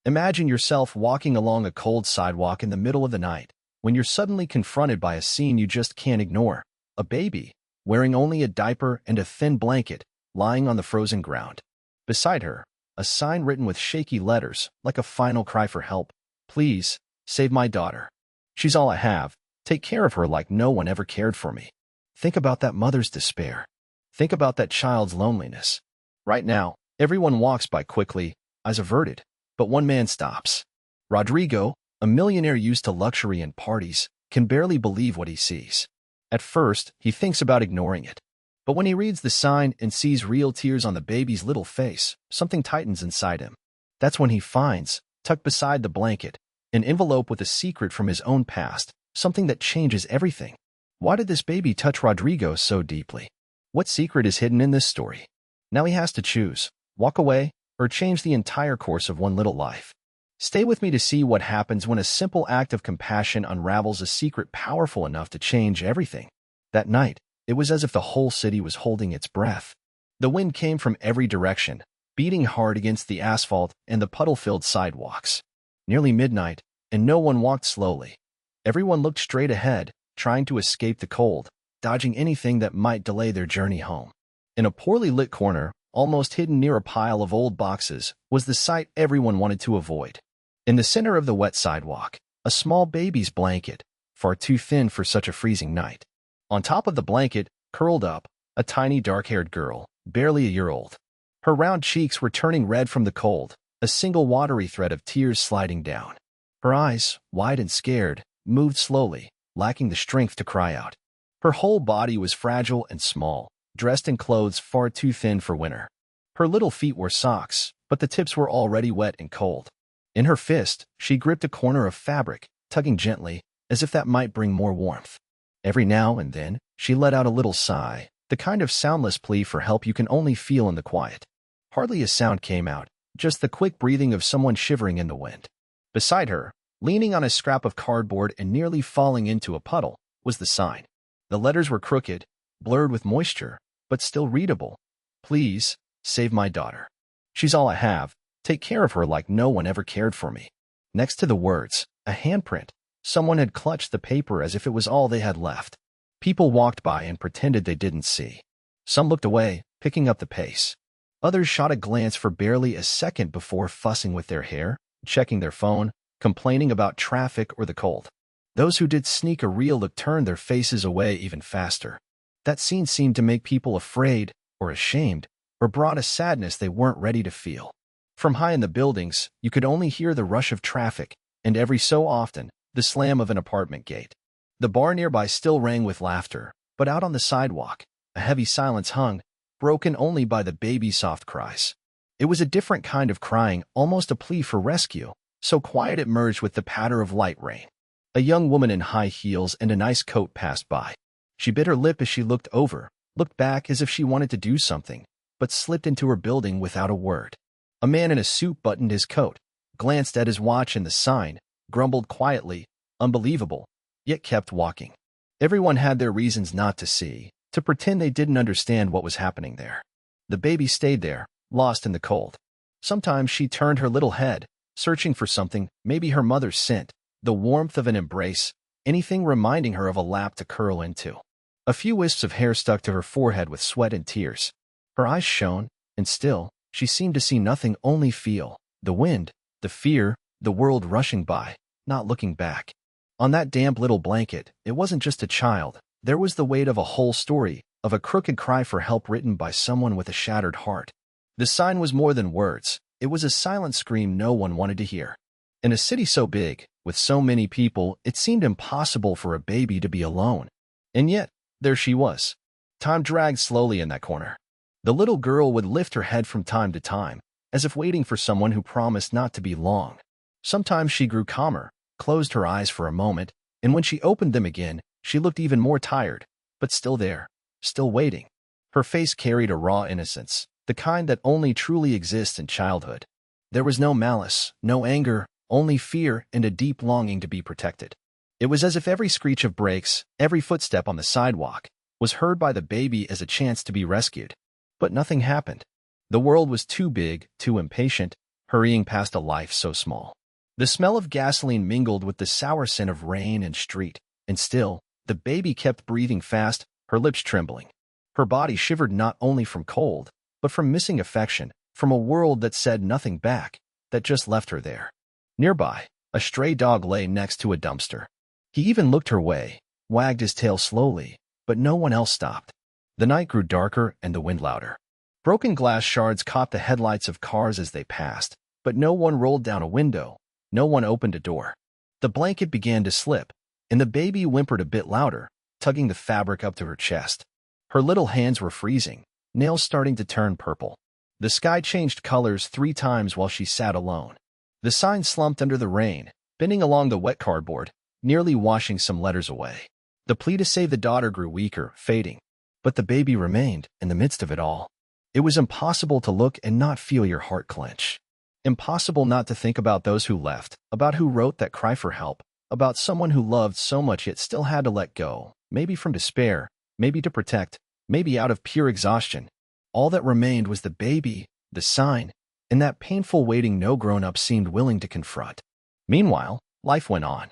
Imagine yourself walking along a cold sidewalk in the middle of the night, when you're suddenly confronted by a scene you just can't ignore. A baby, wearing only a diaper and a thin blanket, lying on the frozen ground. Beside her, a sign written with shaky letters, like a final cry for help. Please, save my daughter. She's all I have. Take care of her like no one ever cared for me. Think about that mother's despair. Think about that child's loneliness. Right now, everyone walks by quickly, eyes averted, but one man stops. Rodrigo, a millionaire used to luxury and parties, can barely believe what he sees. At first, he thinks about ignoring it. But when he reads the sign and sees real tears on the baby's little face, something tightens inside him. That's when he finds, tucked beside the blanket, an envelope with a secret from his own past, something that changes everything. Why did this baby touch Rodrigo so deeply? What secret is hidden in this story? Now he has to choose, walk away, or change the entire course of one little life. Stay with me to see what happens when a simple act of compassion unravels a secret powerful enough to change everything. That night, it was as if the whole city was holding its breath. The wind came from every direction, beating hard against the asphalt and the puddle-filled sidewalks. Nearly midnight, and no one walked slowly. Everyone looked straight ahead, trying to escape the cold, dodging anything that might delay their journey home. In a poorly lit corner, almost hidden near a pile of old boxes, was the sight everyone wanted to avoid. In the center of the wet sidewalk, a small baby's blanket, far too thin for such a freezing night. On top of the blanket, curled up, a tiny dark-haired girl, barely a year old. Her round cheeks were turning red from the cold, a single watery thread of tears sliding down. Her eyes, wide and scared, moved slowly, lacking the strength to cry out. Her whole body was fragile and small, dressed in clothes far too thin for winter. Her little feet wore socks, but the tips were already wet and cold. In her fist, she gripped a corner of fabric, tugging gently, as if that might bring more warmth. Every now and then, she let out a little sigh, the kind of soundless plea for help you can only feel in the quiet. Hardly a sound came out, just the quick breathing of someone shivering in the wind. Beside her, leaning on a scrap of cardboard and nearly falling into a puddle, was the sign. The letters were crooked, blurred with moisture, but still readable. Please, save my daughter. She's all I have. Take care of her like no one ever cared for me. Next to the words, a handprint. Someone had clutched the paper as if it was all they had left. People walked by and pretended they didn't see. Some looked away, picking up the pace. Others shot a glance for barely a second before fussing with their hair, checking their phone, complaining about traffic or the cold. Those who did sneak a real look turned their faces away even faster. That scene seemed to make people afraid, or ashamed, or brought a sadness they weren't ready to feel. From high in the buildings, you could only hear the rush of traffic, and every so often, the slam of an apartment gate. The bar nearby still rang with laughter, but out on the sidewalk, a heavy silence hung, broken only by the baby's soft cries. It was a different kind of crying, almost a plea for rescue, so quiet it merged with the patter of light rain. A young woman in high heels and a nice coat passed by. She bit her lip as she looked over, looked back as if she wanted to do something, but slipped into her building without a word. A man in a suit buttoned his coat, glanced at his watch and the sign, grumbled quietly, unbelievable, yet kept walking. Everyone had their reasons not to see, to pretend they didn't understand what was happening there. The baby stayed there, lost in the cold. Sometimes she turned her little head, searching for something, maybe her mother's scent, the warmth of an embrace, anything reminding her of a lap to curl into. A few wisps of hair stuck to her forehead with sweat and tears. Her eyes shone, and still, she seemed to see nothing, only feel. The wind, the fear, the world rushing by, not looking back. On that damp little blanket, it wasn't just a child. There was the weight of a whole story, of a crooked cry for help written by someone with a shattered heart. The sign was more than words. It was a silent scream no one wanted to hear. In a city so big, with so many people, it seemed impossible for a baby to be alone. And yet, there she was. Time dragged slowly in that corner. The little girl would lift her head from time to time, as if waiting for someone who promised not to be long. Sometimes she grew calmer, closed her eyes for a moment, and when she opened them again, she looked even more tired, but still there, still waiting. Her face carried a raw innocence, the kind that only truly exists in childhood. There was no malice, no anger, only fear and a deep longing to be protected. It was as if every screech of brakes, every footstep on the sidewalk, was heard by the baby as a chance to be rescued. But nothing happened. The world was too big, too impatient. hurrying past a life so small. The smell of gasoline mingled with the sour scent of rain and street, and still, the baby kept breathing fast, her lips trembling. Her body shivered not only from cold, but from missing affection, from a world that said nothing back, that just left her there. Nearby, a stray dog lay next to a dumpster. He even looked her way, wagged his tail slowly, but no one else stopped. The night grew darker and the wind louder. Broken glass shards caught the headlights of cars as they passed, but no one rolled down a window, no one opened a door. The blanket began to slip, and the baby whimpered a bit louder, tugging the fabric up to her chest. Her little hands were freezing, nails starting to turn purple. The sky changed colors 3 times while she sat alone. The sign slumped under the rain, bending along the wet cardboard, nearly washing some letters away. The plea to save the daughter grew weaker, fading. But the baby remained in the midst of it all. It was impossible to look and not feel your heart clench. Impossible not to think about those who left, about who wrote that cry for help, about someone who loved so much yet still had to let go, maybe from despair, maybe to protect, maybe out of pure exhaustion. All that remained was the baby, the sign, and that painful waiting no grown-up seemed willing to confront. Meanwhile, life went on.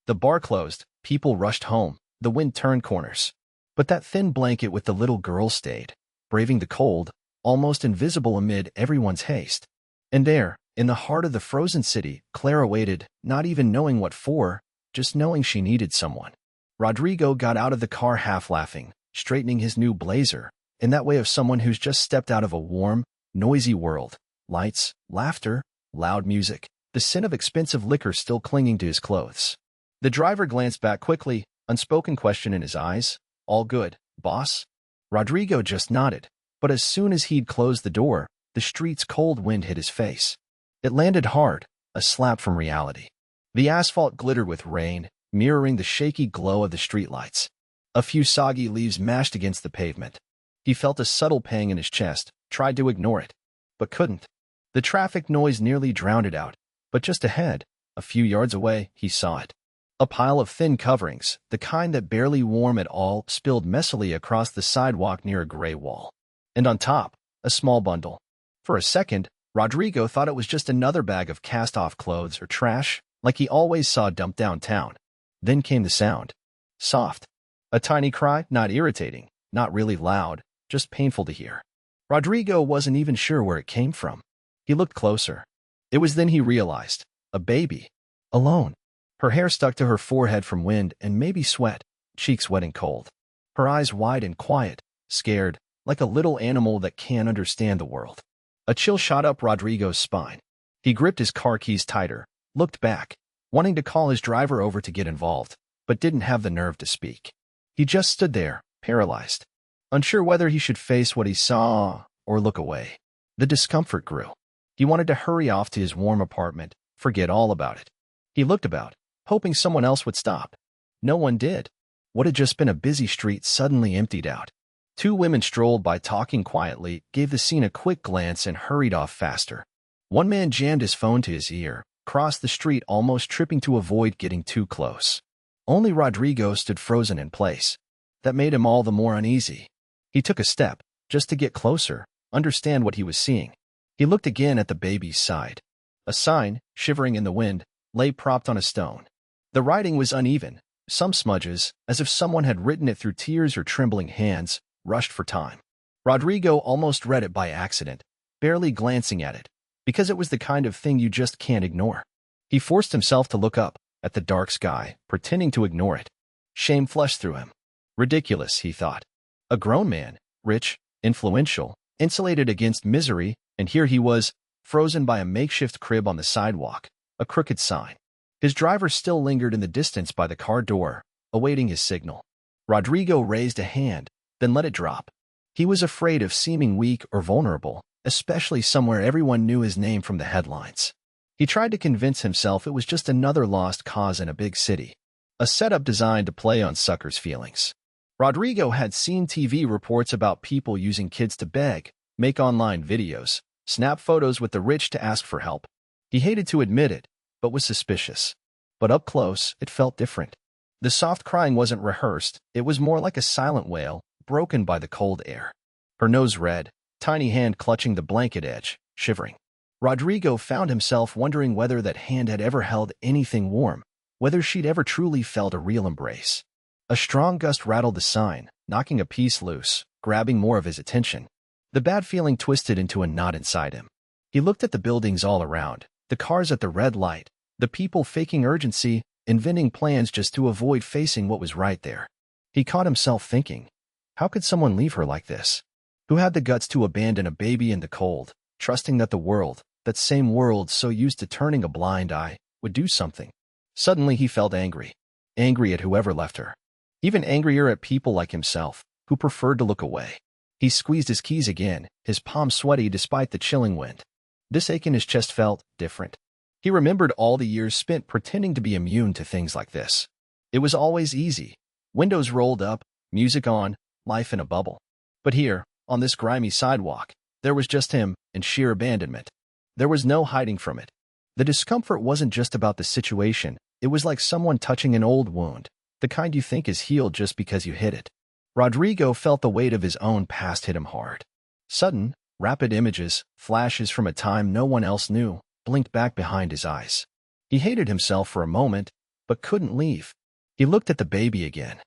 The bar closed, people rushed home, the wind turned corners. But that thin blanket with the little girl stayed, braving the cold, almost invisible amid everyone's haste. And there, in the heart of the frozen city, Clara waited, not even knowing what for, just knowing she needed someone. Rodrigo got out of the car half laughing, straightening his new blazer, in that way of someone who's just stepped out of a warm, noisy world. Lights, laughter, loud music, the scent of expensive liquor still clinging to his clothes. The driver glanced back quickly, unspoken question in his eyes. All good, boss? Rodrigo just nodded, but as soon as he'd closed the door, the street's cold wind hit his face. It landed hard, a slap from reality. The asphalt glittered with rain, mirroring the shaky glow of the streetlights. A few soggy leaves mashed against the pavement. He felt a subtle pang in his chest, tried to ignore it, but couldn't. The traffic noise nearly drowned it out, but just ahead, a few yards away, he saw it. A pile of thin coverings, the kind that barely warm at all, spilled messily across the sidewalk near a gray wall. And on top, a small bundle. For a second, Rodrigo thought it was just another bag of cast-off clothes or trash, like he always saw dumped downtown. Then came the sound. Soft. A tiny cry, not irritating, not really loud, just painful to hear. Rodrigo wasn't even sure where it came from. He looked closer. It was then he realized. A baby. Alone. Her hair stuck to her forehead from wind and maybe sweat, cheeks wet and cold. Her eyes wide and quiet, scared, like a little animal that can't understand the world. A chill shot up Rodrigo's spine. He gripped his car keys tighter, looked back, wanting to call his driver over to get involved, but didn't have the nerve to speak. He just stood there, paralyzed, unsure whether he should face what he saw or look away. The discomfort grew. He wanted to hurry off to his warm apartment, forget all about it. He looked about, hoping someone else would stop. No one did. What had just been a busy street suddenly emptied out. 2 women strolled by talking quietly, gave the scene a quick glance and hurried off faster. One man jammed his phone to his ear, crossed the street almost tripping to avoid getting too close. Only Rodrigo stood frozen in place. That made him all the more uneasy. He took a step, just to get closer, understand what he was seeing. He looked again at the baby's side. A sign, shivering in the wind, lay propped on a stone. The writing was uneven, some smudges, as if someone had written it through tears or trembling hands, rushed for time. Rodrigo almost read it by accident, barely glancing at it, because it was the kind of thing you just can't ignore. He forced himself to look up, at the dark sky, pretending to ignore it. Shame flushed through him. Ridiculous, he thought. A grown man, rich, influential, insulated against misery, and here he was, frozen by a makeshift crib on the sidewalk, a crooked sign. His driver still lingered in the distance by the car door, awaiting his signal. Rodrigo raised a hand, then let it drop. He was afraid of seeming weak or vulnerable, especially somewhere everyone knew his name from the headlines. He tried to convince himself it was just another lost cause in a big city, a setup designed to play on suckers' feelings. Rodrigo had seen TV reports about people using kids to beg, make online videos, snap photos with the rich to ask for help. He hated to admit it, but was suspicious. But up close, it felt different. The soft crying wasn't rehearsed, it was more like a silent wail, broken by the cold air. Her nose red, tiny hand clutching the blanket edge, shivering. Rodrigo found himself wondering whether that hand had ever held anything warm, whether she'd ever truly felt a real embrace. A strong gust rattled the sign, knocking a piece loose, grabbing more of his attention. The bad feeling twisted into a knot inside him. He looked at the buildings all around, the cars at the red light, the people faking urgency, inventing plans just to avoid facing what was right there. He caught himself thinking, how could someone leave her like this? Who had the guts to abandon a baby in the cold, trusting that the world, that same world so used to turning a blind eye, would do something? Suddenly he felt angry. Angry at whoever left her. Even angrier at people like himself, who preferred to look away. He squeezed his keys again, his palms sweaty despite the chilling wind. This ache in his chest felt different. He remembered all the years spent pretending to be immune to things like this. It was always easy. Windows rolled up, music on, life in a bubble. But here, on this grimy sidewalk, there was just him and sheer abandonment. There was no hiding from it. The discomfort wasn't just about the situation, it was like someone touching an old wound, the kind you think is healed just because you hit it. Rodrigo felt the weight of his own past hit him hard. Sudden, rapid images, flashes from a time no one else knew, blinked back behind his eyes. He hated himself for a moment, but couldn't leave. He looked at the baby again.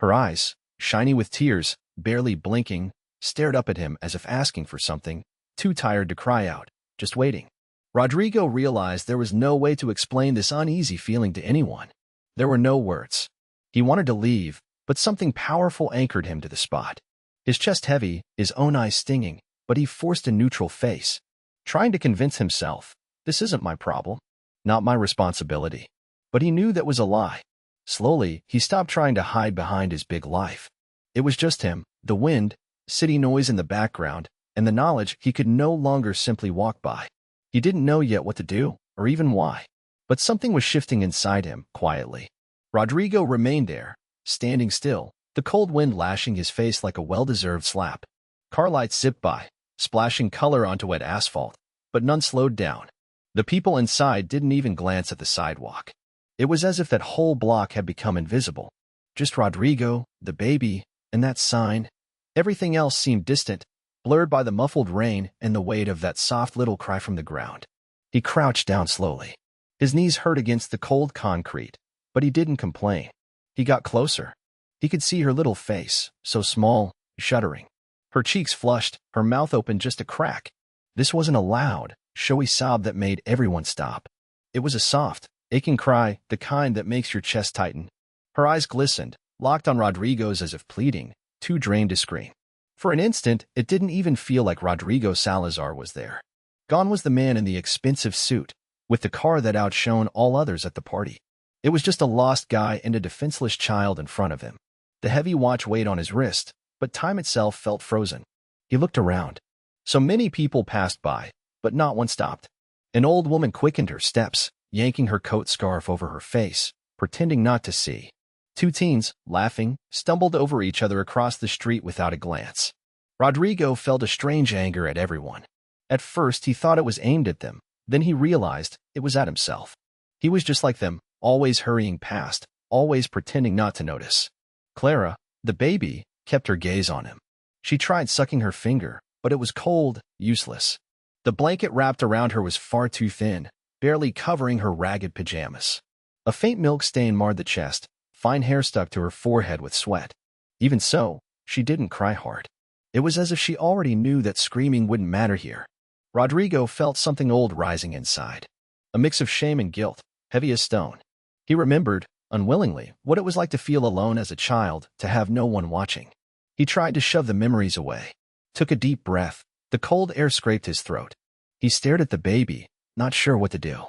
Her eyes, shiny with tears, barely blinking, stared up at him as if asking for something, too tired to cry out, just waiting. Rodrigo realized there was no way to explain this uneasy feeling to anyone. There were no words. He wanted to leave, but something powerful anchored him to the spot. His chest heavy, his own eyes stinging, but he forced a neutral face, trying to convince himself, this isn't my problem, not my responsibility. But he knew that was a lie. Slowly, he stopped trying to hide behind his big life. It was just him, the wind, city noise in the background, and the knowledge he could no longer simply walk by. He didn't know yet what to do, or even why. But something was shifting inside him, quietly. Rodrigo remained there, standing still, the cold wind lashing his face like a well-deserved slap. Car lights zipped by, splashing color onto wet asphalt, but none slowed down. The people inside didn't even glance at the sidewalk. It was as if that whole block had become invisible. Just Rodrigo, the baby, and that sign. Everything else seemed distant, blurred by the muffled rain and the weight of that soft little cry from the ground. He crouched down slowly. His knees hurt against the cold concrete, but he didn't complain. He got closer. He could see her little face, so small, shuddering. Her cheeks flushed, her mouth open just a crack. This wasn't a loud, showy sob that made everyone stop. It was a soft, aching cry, the kind that makes your chest tighten. Her eyes glistened, locked on Rodrigo's as if pleading, too drained to scream. For an instant, it didn't even feel like Rodrigo Salazar was there. Gone was the man in the expensive suit, with the car that outshone all others at the party. It was just a lost guy and a defenseless child in front of him. The heavy watch weighed on his wrist, but time itself felt frozen. He looked around. So many people passed by, but not one stopped. An old woman quickened her steps, yanking her coat scarf over her face, pretending not to see. Two teens, laughing, stumbled over each other across the street without a glance. Rodrigo felt a strange anger at everyone. At first, he thought it was aimed at them. Then he realized it was at himself. He was just like them, always hurrying past, always pretending not to notice. Clara, the baby, kept her gaze on him. She tried sucking her finger, but it was cold, useless. The blanket wrapped around her was far too thin, barely covering her ragged pajamas. A faint milk stain marred the chest. Fine hair stuck to her forehead with sweat. Even so, she didn't cry hard. It was as if she already knew that screaming wouldn't matter here. Rodrigo felt something old rising inside. A mix of shame and guilt, heavy as stone. He remembered, unwillingly, what it was like to feel alone as a child, to have no one watching. He tried to shove the memories away. Took a deep breath. The cold air scraped his throat. He stared at the baby, not sure what to do.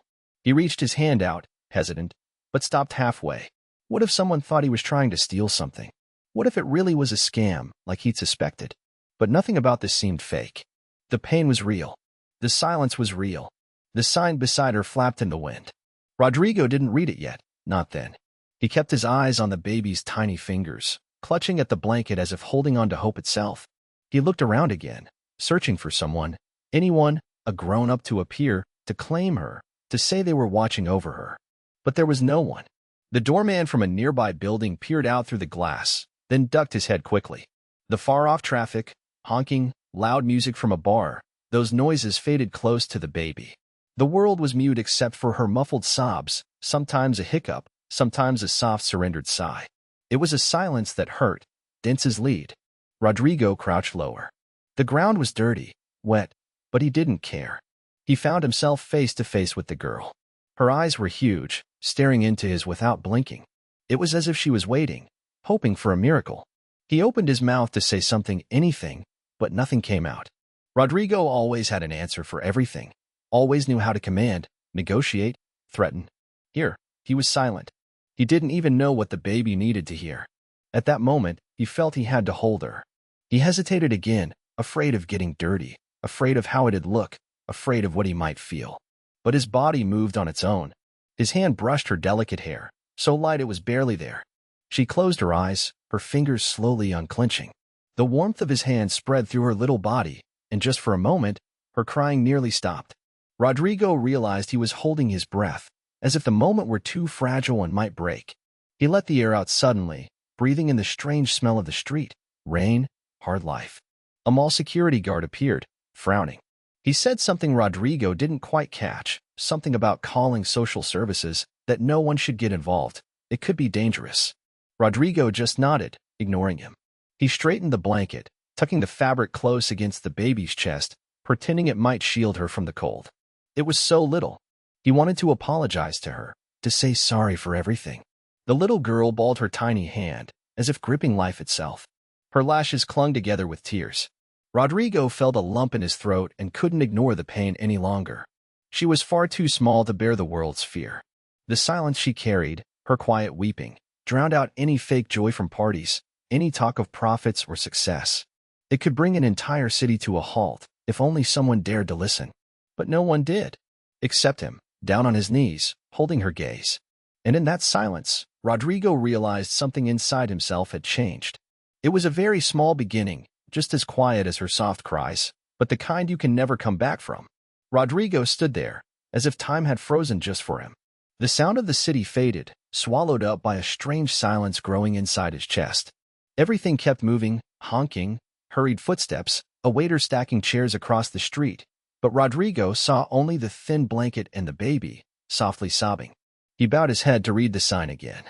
He reached his hand out, hesitant, but stopped halfway. What if someone thought he was trying to steal something? What if it really was a scam, like he'd suspected? But nothing about this seemed fake. The pain was real. The silence was real. The sign beside her flapped in the wind. Rodrigo didn't read it yet, not then. He kept his eyes on the baby's tiny fingers, clutching at the blanket as if holding on to hope itself. He looked around again, searching for someone, anyone, a grown-up to appear, to claim her, to say they were watching over her. But there was no one. The doorman from a nearby building peered out through the glass, then ducked his head quickly. The far-off traffic, honking, loud music from a bar, Those noises faded close to the baby. The world was mute except for her muffled sobs, sometimes a hiccup, sometimes a soft surrendered sigh. It was a silence that hurt, dense as lead. Rodrigo crouched lower. The ground was dirty, wet, but he didn't care. He found himself face to face with the girl. Her eyes were huge, staring into his without blinking. It was as if she was waiting, hoping for a miracle. He opened his mouth to say something, anything, but nothing came out. Rodrigo always had an answer for everything, always knew how to command, negotiate, threaten. Here, he was silent. He didn't even know what the baby needed to hear. At that moment, he felt he had to hold her. He hesitated again, afraid of getting dirty, afraid of how it'd look, afraid of what he might feel. But his body moved on its own. His hand brushed her delicate hair, so light it was barely there. She closed her eyes, her fingers slowly unclenching. The warmth of his hand spread through her little body, and just for a moment, her crying nearly stopped. Rodrigo realized he was holding his breath, as if the moment were too fragile and might break. He let the air out suddenly, breathing in the strange smell of the street, rain, hard life. A mall security guard appeared, frowning. He said something Rodrigo didn't quite catch, something about calling social services, that no one should get involved. It could be dangerous. Rodrigo just nodded, ignoring him. He straightened the blanket, tucking the fabric close against the baby's chest, pretending it might shield her from the cold. It was so little. He wanted to apologize to her, to say sorry for everything. The little girl balled her tiny hand, as if gripping life itself. Her lashes clung together with tears. Rodrigo felt a lump in his throat and couldn't ignore the pain any longer. She was far too small to bear the world's fear. The silence she carried, her quiet weeping, drowned out any fake joy from parties, any talk of profits or success. It could bring an entire city to a halt, if only someone dared to listen. But no one did. Except him, down on his knees, holding her gaze. And in that silence, Rodrigo realized something inside himself had changed. It was a very small beginning, just as quiet as her soft cries, but the kind you can never come back from. Rodrigo stood there, as if time had frozen just for him. The sound of the city faded, swallowed up by a strange silence growing inside his chest. Everything kept moving, honking, hurried footsteps, a waiter stacking chairs across the street, but Rodrigo saw only the thin blanket and the baby, softly sobbing. He bowed his head to read the sign again.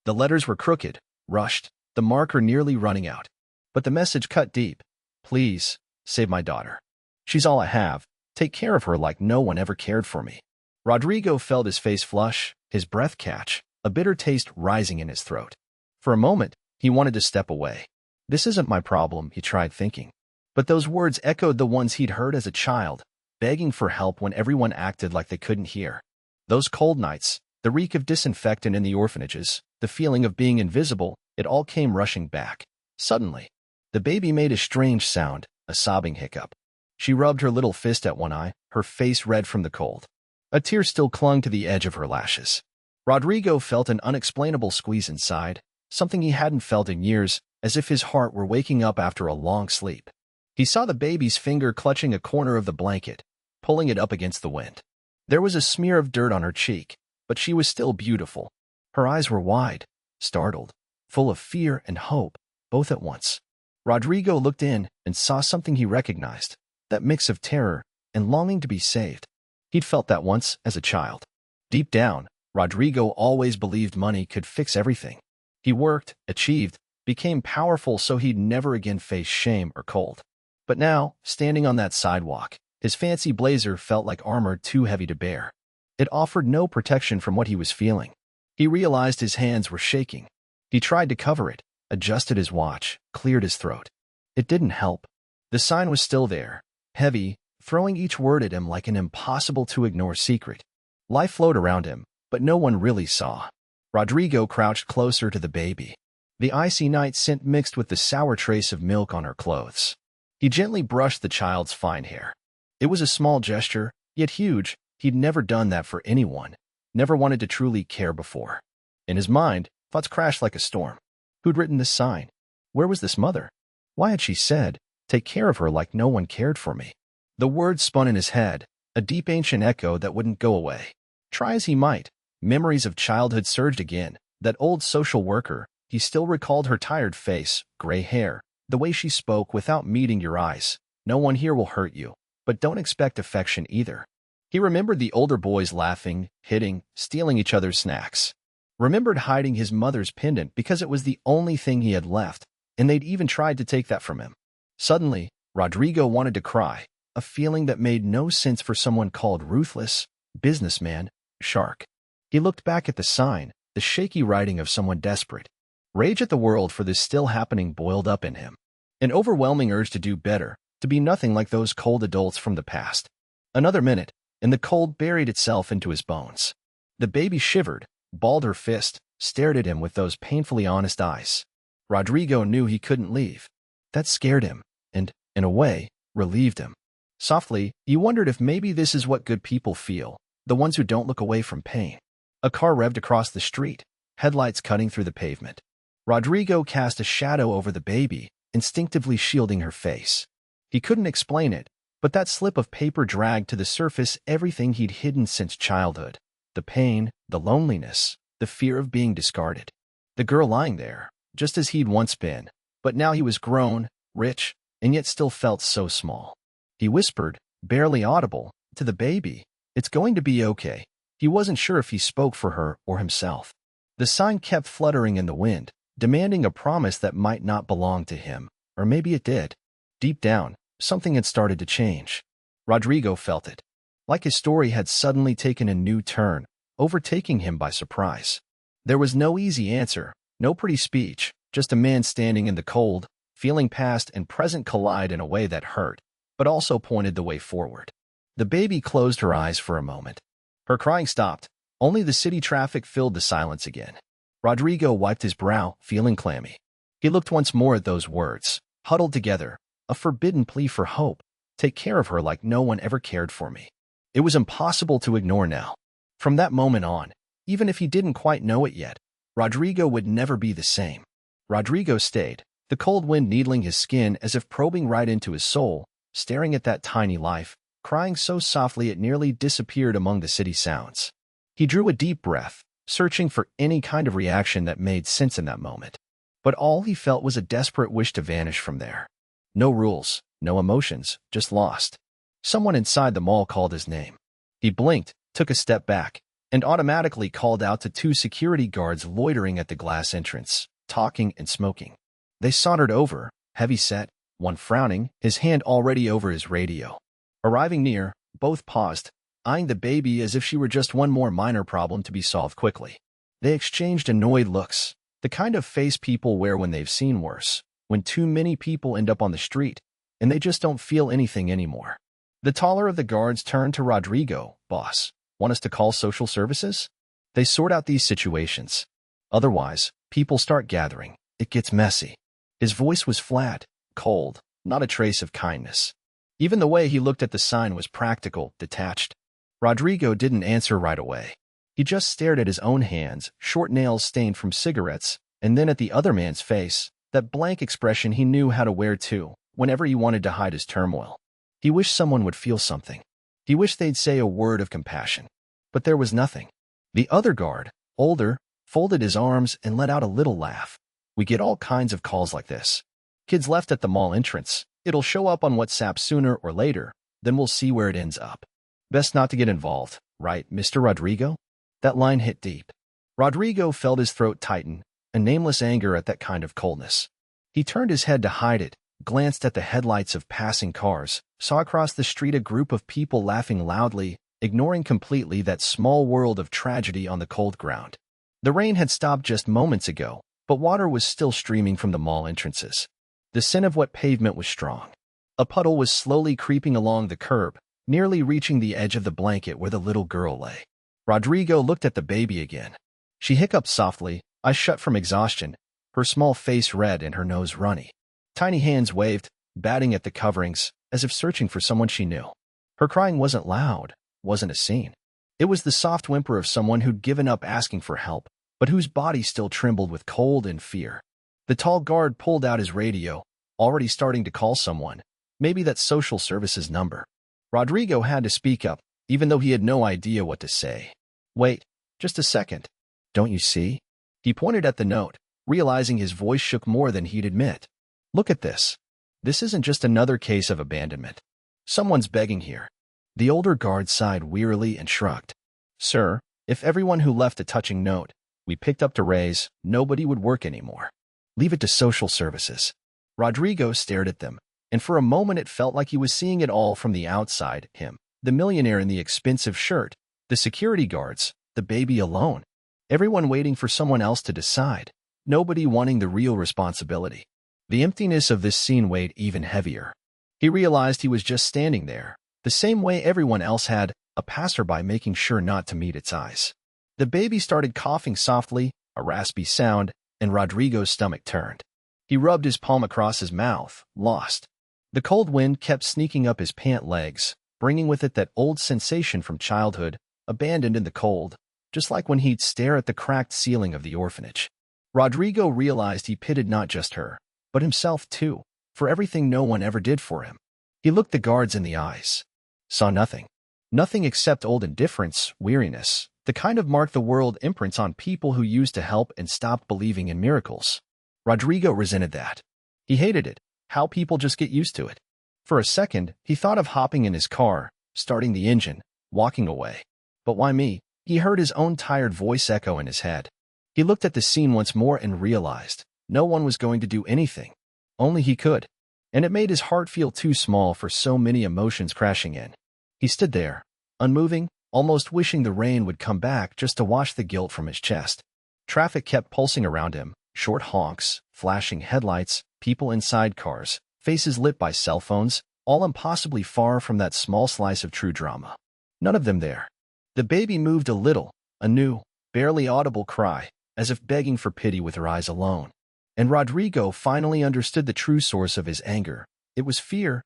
The letters were crooked, rushed, the marker nearly running out. But the message cut deep. Please, save my daughter. She's all I have. Take care of her like no one ever cared for me. Rodrigo felt his face flush, his breath catch, a bitter taste rising in his throat. For a moment, he wanted to step away. This isn't my problem, he tried thinking. But those words echoed the ones he'd heard as a child, begging for help when everyone acted like they couldn't hear. Those cold nights, the reek of disinfectant in the orphanages, the feeling of being invisible, it all came rushing back. Suddenly, the baby made a strange sound, a sobbing hiccup. She rubbed her little fist at one eye, her face red from the cold. A tear still clung to the edge of her lashes. Rodrigo felt an unexplainable squeeze inside, something he hadn't felt in years, as if his heart were waking up after a long sleep. He saw the baby's finger clutching a corner of the blanket, pulling it up against the wind. There was a smear of dirt on her cheek, but she was still beautiful. Her eyes were wide, startled, full of fear and hope, both at once. Rodrigo looked in and saw something he recognized, that mix of terror and longing to be saved. He'd felt that once as a child. Deep down, Rodrigo always believed money could fix everything. He worked, achieved, became powerful so he'd never again face shame or cold. But now, standing on that sidewalk, his fancy blazer felt like armor too heavy to bear. It offered no protection from what he was feeling. He realized his hands were shaking. He tried to cover it, adjusted his watch, cleared his throat. It didn't help. The sign was still there, heavy, throwing each word at him like an impossible-to-ignore secret. Life flowed around him, but no one really saw. Rodrigo crouched closer to the baby. The icy night scent mixed with the sour trace of milk on her clothes. He gently brushed the child's fine hair. It was a small gesture, yet huge. He'd never done that for anyone, never wanted to truly care before. In his mind, thoughts crashed like a storm. Who'd written this sign? Where was this mother? Why had she said, "Take care of her like no one cared for me"? The words spun in his head, a deep ancient echo that wouldn't go away. Try as he might, memories of childhood surged again. That old social worker, he still recalled her tired face, gray hair, the way she spoke without meeting your eyes. "No one here will hurt you. but don't expect affection either. He remembered the older boys laughing, hitting, stealing each other's snacks. Remembered hiding his mother's pendant because it was the only thing he had left, and they'd even tried to take that from him. Suddenly, Rodrigo wanted to cry, a feeling that made no sense for someone called ruthless, businessman, shark. He looked back at the sign, the shaky writing of someone desperate. Rage at the world for this still happening boiled up in him. An overwhelming urge to do better, to be nothing like those cold adults from the past. Another minute, and the cold buried itself into his bones. The baby shivered, balled her fist, stared at him with those painfully honest eyes. Rodrigo knew he couldn't leave. That scared him, and, in a way, relieved him. Softly, he wondered if maybe this is what good people feel, the ones who don't look away from pain. A car revved across the street, headlights cutting through the pavement. Rodrigo cast a shadow over the baby, instinctively shielding her face. He couldn't explain it, but that slip of paper dragged to the surface everything he'd hidden since childhood. The pain, the loneliness, the fear of being discarded. The girl lying there, just as he'd once been, but now he was grown, rich, and yet still felt so small. He whispered, barely audible, to the baby, "It's going to be okay." He wasn't sure if he spoke for her or himself. The sign kept fluttering in the wind, demanding a promise that might not belong to him, or maybe it did. Deep down, something had started to change. Rodrigo felt it. Like his story had suddenly taken a new turn, overtaking him by surprise. There was no easy answer, no pretty speech, just a man standing in the cold, feeling past and present collide in a way that hurt, but also pointed the way forward. The baby closed her eyes for a moment. Her crying stopped. Only the city traffic filled the silence again. Rodrigo wiped his brow, feeling clammy. He looked once more at those words, huddled together, a forbidden plea for hope. Take care of her like no one ever cared for me. It was impossible to ignore now. From that moment on, even if he didn't quite know it yet, Rodrigo would never be the same. Rodrigo stayed, the cold wind needling his skin as if probing right into his soul, staring at that tiny life, crying so softly it nearly disappeared among the city sounds. He drew a deep breath, searching for any kind of reaction that made sense in that moment. But all he felt was a desperate wish to vanish from there. No rules, no emotions, just lost. Someone inside the mall called his name. He blinked, took a step back, and automatically called out to two security guards loitering at the glass entrance, talking and smoking. They sauntered over, heavy-set, one frowning, his hand already over his radio. Arriving near, both paused, eyeing the baby as if she were just one more minor problem to be solved quickly. They exchanged annoyed looks, the kind of face people wear when they've seen worse, when too many people end up on the street, and they just don't feel anything anymore. The taller of the guards turned to Rodrigo. "Boss, want us to call social services? They sort out these situations. Otherwise, people start gathering. It gets messy." His voice was flat, cold, not a trace of kindness. Even the way he looked at the sign was practical, detached. Rodrigo didn't answer right away. He just stared at his own hands, short nails stained from cigarettes, and then at the other man's face, that blank expression he knew how to wear too, whenever he wanted to hide his turmoil. He wished someone would feel something. He wished they'd say a word of compassion. But there was nothing. The other guard, older, folded his arms and let out a little laugh. "We get all kinds of calls like this. Kids left at the mall entrance. It'll show up on WhatsApp sooner or later, then we'll see where it ends up. Best not to get involved, right, Mr. Rodrigo?" That line hit deep. Rodrigo felt his throat tighten, a nameless anger at that kind of coldness. He turned his head to hide it, glanced at the headlights of passing cars, saw across the street a group of people laughing loudly, ignoring completely that small world of tragedy on the cold ground. The rain had stopped just moments ago, but water was still streaming from the mall entrances. The scent of wet pavement was strong. A puddle was slowly creeping along the curb, nearly reaching the edge of the blanket where the little girl lay. Rodrigo looked at the baby again. She hiccuped softly, eyes shut from exhaustion, her small face red and her nose runny. Tiny hands waved, batting at the coverings, as if searching for someone she knew. Her crying wasn't loud, wasn't a scene. It was the soft whimper of someone who'd given up asking for help, but whose body still trembled with cold and fear. The tall guard pulled out his radio, already starting to call someone, maybe that social services number. Rodrigo had to speak up, even though he had no idea what to say. "Wait, just a second. Don't you see?" He pointed at the note, realizing his voice shook more than he'd admit. "Look at this. This isn't just another case of abandonment. Someone's begging here. The older guard sighed wearily and shrugged. Sir, if everyone who left a touching note we picked up to raise, nobody would work anymore. Leave it to social services. Rodrigo stared at them, and for a moment it felt like he was seeing it all from the outside. Him, the millionaire in the expensive shirt, the security guards, the baby alone. Everyone waiting for someone else to decide. Nobody wanting the real responsibility. The emptiness of this scene weighed even heavier. He realized he was just standing there, the same way everyone else had, a passerby making sure not to meet its eyes. The baby started coughing softly, a raspy sound, and Rodrigo's stomach turned. He rubbed his palm across his mouth, lost. The cold wind kept sneaking up his pant legs, bringing with it that old sensation from childhood, abandoned in the cold, just like when he'd stare at the cracked ceiling of the orphanage. Rodrigo realized he pitied not just her, but himself too, for everything no one ever did for him. He looked the guards in the eyes. Saw nothing. Nothing except old indifference, weariness, the kind of mark-the-world imprints on people who used to help and stopped believing in miracles. Rodrigo resented that. He hated it, how people just get used to it. For a second, he thought of hopping in his car, starting the engine, walking away. But why me? He heard his own tired voice echo in his head. He looked at the scene once more and realized no one was going to do anything. Only he could. And it made his heart feel too small for so many emotions crashing in. He stood there, unmoving, almost wishing the rain would come back just to wash the guilt from his chest. Traffic kept pulsing around him, short honks, flashing headlights, people inside cars, faces lit by cell phones, all impossibly far from that small slice of true drama. None of them there. The baby moved a little, a new, barely audible cry, as if begging for pity with her eyes alone. And Rodrigo finally understood the true source of his anger. It was fear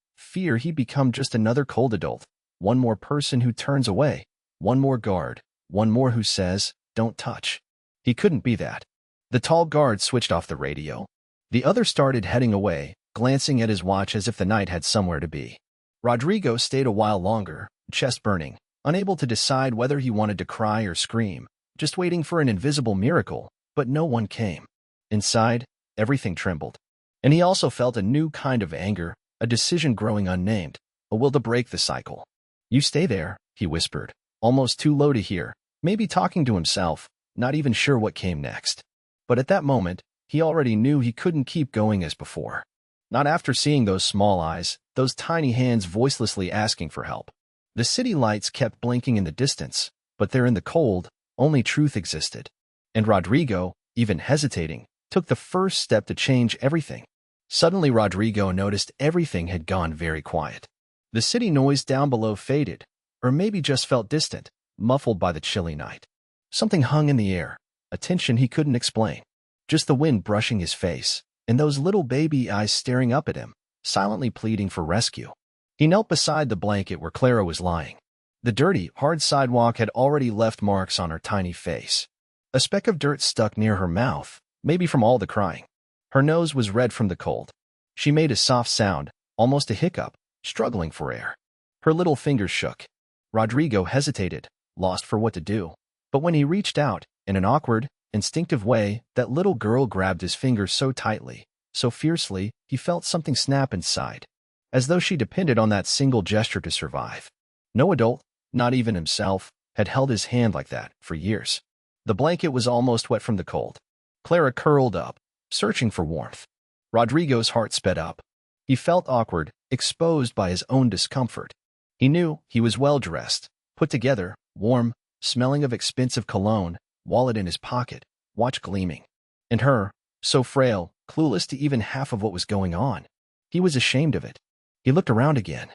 he'd become just another cold adult, one more person who turns away, one more guard, one more who says, don't touch. He couldn't be that. The tall guard switched off the radio. The other started heading away, glancing at his watch as if the night had somewhere to be. Rodrigo stayed a while longer, chest burning, unable to decide whether he wanted to cry or scream, just waiting for an invisible miracle, but no one came. Inside, everything trembled. And he also felt a new kind of anger, a decision growing unnamed, a will to break the cycle. You stay there, he whispered, almost too low to hear, maybe talking to himself, not even sure what came next. But at that moment, he already knew he couldn't keep going as before. Not after seeing those small eyes, those tiny hands voicelessly asking for help. The city lights kept blinking in the distance, but there in the cold, only truth existed. And Rodrigo, even hesitating, took the first step to change everything. Suddenly Rodrigo noticed everything had gone very quiet. The city noise down below faded, or maybe just felt distant, muffled by the chilly night. Something hung in the air, a tension he couldn't explain. Just the wind brushing his face, and those little baby eyes staring up at him, silently pleading for rescue. He knelt beside the blanket where Clara was lying. The dirty, hard sidewalk had already left marks on her tiny face. A speck of dirt stuck near her mouth, maybe from all the crying. Her nose was red from the cold. She made a soft sound, almost a hiccup, struggling for air. Her little fingers shook. Rodrigo hesitated, lost for what to do. But when he reached out, in an awkward, instinctive way, that little girl grabbed his fingers so tightly, so fiercely, he felt something snap inside, as though she depended on that single gesture to survive. No adult, not even himself, had held his hand like that for years. The blanket was almost wet from the cold. Clara curled up, searching for warmth. Rodrigo's heart sped up. He felt awkward, exposed by his own discomfort. He knew he was well-dressed, put together, warm, smelling of expensive cologne, wallet in his pocket, watch gleaming. And her, so frail, clueless to even half of what was going on. He was ashamed of it. He looked around again.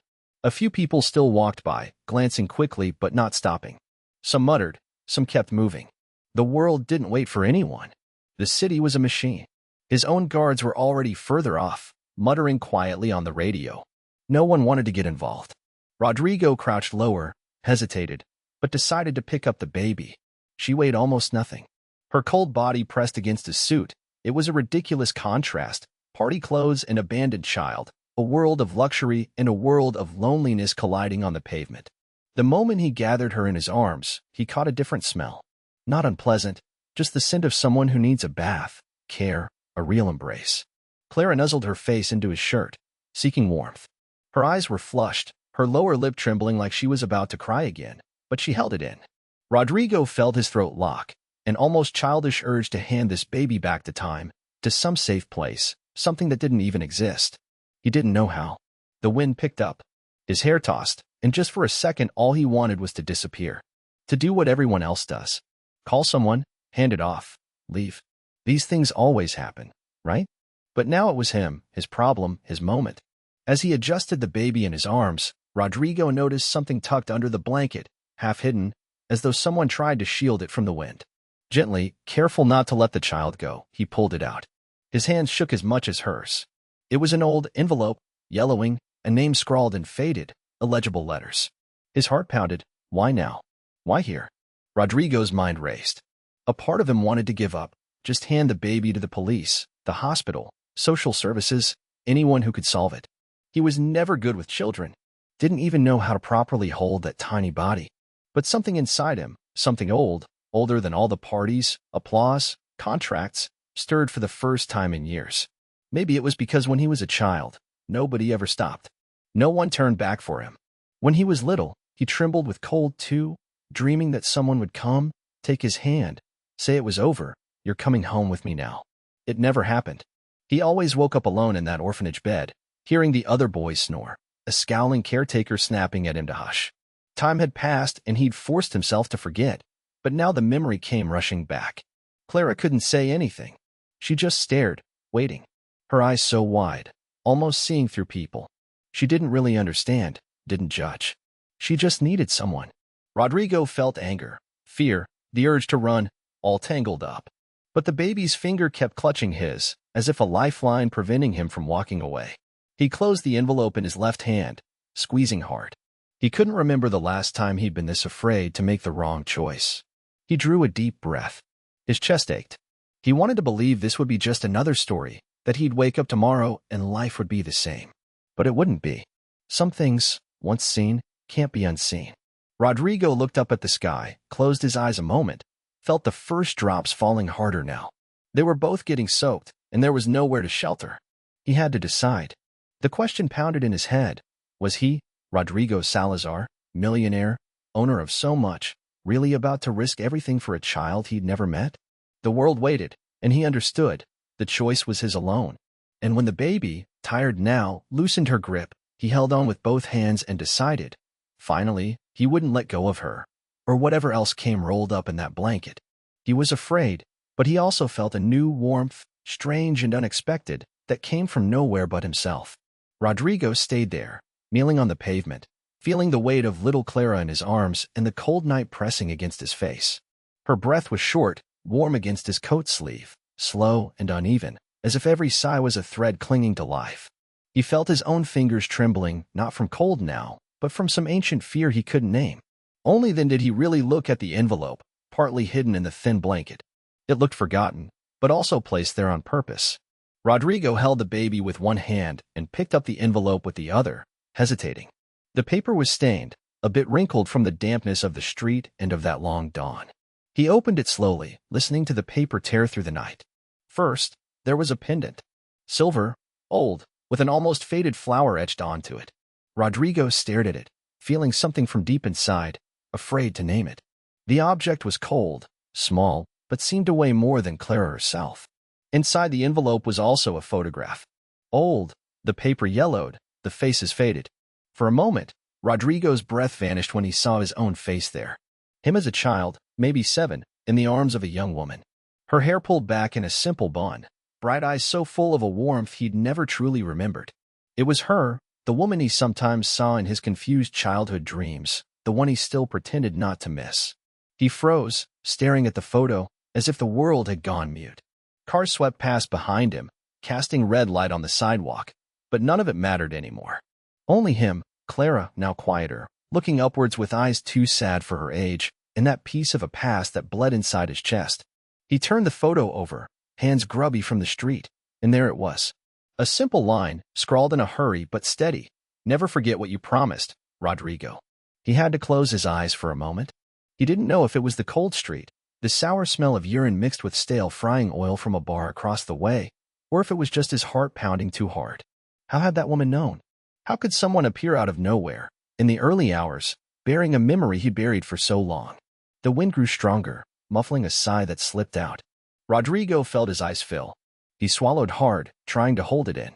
A few people still walked by, glancing quickly but not stopping. Some muttered, some kept moving. The world didn't wait for anyone. The city was a machine. His own guards were already further off, muttering quietly on the radio. No one wanted to get involved. Rodrigo crouched lower, hesitated, but decided to pick up the baby. She weighed almost nothing. Her cold body pressed against his suit. It was a ridiculous contrast, party clothes and abandoned child, a world of luxury and a world of loneliness colliding on the pavement. The moment he gathered her in his arms, he caught a different smell. Not unpleasant, just the scent of someone who needs a bath, care, a real embrace. Clara nuzzled her face into his shirt, seeking warmth. Her eyes were flushed, her lower lip trembling like she was about to cry again, but she held it in. Rodrigo felt his throat lock, an almost childish urge to hand this baby back to time, to some safe place, something that didn't even exist. He didn't know how. The wind picked up. His hair tossed, and just for a second all he wanted was to disappear. To do what everyone else does. Call someone, hand it off, leave. These things always happen, right? But now it was him, his problem, his moment. As he adjusted the baby in his arms, Rodrigo noticed something tucked under the blanket, half hidden, as though someone tried to shield it from the wind. Gently, careful not to let the child go, he pulled it out. His hands shook as much as hers. It was an old envelope, yellowing, a name scrawled in faded, illegible letters. His heart pounded. Why now? Why here? Rodrigo's mind raced. A part of him wanted to give up, just hand the baby to the police, the hospital, social services, anyone who could solve it. He was never good with children, didn't even know how to properly hold that tiny body. But something inside him, something old, older than all the parties, applause, contracts, stirred for the first time in years. Maybe it was because when he was a child, nobody ever stopped. No one turned back for him. When he was little, he trembled with cold too, dreaming that someone would come, take his hand, say it was over, you're coming home with me now. It never happened. He always woke up alone in that orphanage bed, hearing the other boys snore, a scowling caretaker snapping at him to hush. Time had passed and he'd forced himself to forget, but now the memory came rushing back. Clara couldn't say anything. She just stared, waiting. Her eyes so wide, almost seeing through people. She didn't really understand, didn't judge. She just needed someone. Rodrigo felt anger, fear, the urge to run, all tangled up. But the baby's finger kept clutching his, as if a lifeline preventing him from walking away. He closed the envelope in his left hand, squeezing hard. He couldn't remember the last time he'd been this afraid to make the wrong choice. He drew a deep breath. His chest ached. He wanted to believe this would be just another story, that he'd wake up tomorrow and life would be the same. But it wouldn't be. Some things, once seen, can't be unseen. Rodrigo looked up at the sky, closed his eyes a moment, felt the first drops falling harder now. They were both getting soaked, and there was nowhere to shelter. He had to decide. The question pounded in his head. Was he, Rodrigo Salazar, millionaire, owner of so much, really about to risk everything for a child he'd never met? The world waited, and he understood. The choice was his alone. And when the baby, tired now, loosened her grip, he held on with both hands and decided. Finally, he wouldn't let go of her, or whatever else came rolled up in that blanket. He was afraid, but he also felt a new warmth, strange and unexpected, that came from nowhere but himself. Rodrigo stayed there, kneeling on the pavement, feeling the weight of little Clara in his arms and the cold night pressing against his face. Her breath was short, warm against his coat sleeve, slow and uneven, as if every sigh was a thread clinging to life. He felt his own fingers trembling, not from cold now, but from some ancient fear he couldn't name. Only then did he really look at the envelope, partly hidden in the thin blanket. It looked forgotten, but also placed there on purpose. Rodrigo held the baby with one hand and picked up the envelope with the other, hesitating. The paper was stained, a bit wrinkled from the dampness of the street and of that long dawn. He opened it slowly, listening to the paper tear through the night. First, there was a pendant. Silver, old, with an almost faded flower etched onto it. Rodrigo stared at it, feeling something from deep inside, afraid to name it. The object was cold, small, but seemed to weigh more than Clara herself. Inside the envelope was also a photograph. Old, the paper yellowed, the faces faded. For a moment, Rodrigo's breath vanished when he saw his own face there. Him as a child, maybe 7, in the arms of a young woman. Her hair pulled back in a simple bun, bright eyes so full of a warmth he'd never truly remembered. It was her, the woman he sometimes saw in his confused childhood dreams, the one he still pretended not to miss. He froze, staring at the photo, as if the world had gone mute. Cars swept past behind him, casting red light on the sidewalk, but none of it mattered anymore. Only him, Clara, now quieter, looking upwards with eyes too sad for her age, and that piece of a past that bled inside his chest. He turned the photo over, hands grubby from the street, and there it was. A simple line, scrawled in a hurry but steady. Never forget what you promised, Rodrigo. He had to close his eyes for a moment. He didn't know if it was the cold street, the sour smell of urine mixed with stale frying oil from a bar across the way, or if it was just his heart pounding too hard. How had that woman known? How could someone appear out of nowhere, in the early hours, bearing a memory he buried for so long. The wind grew stronger, muffling a sigh that slipped out. Rodrigo felt his eyes fill. He swallowed hard, trying to hold it in.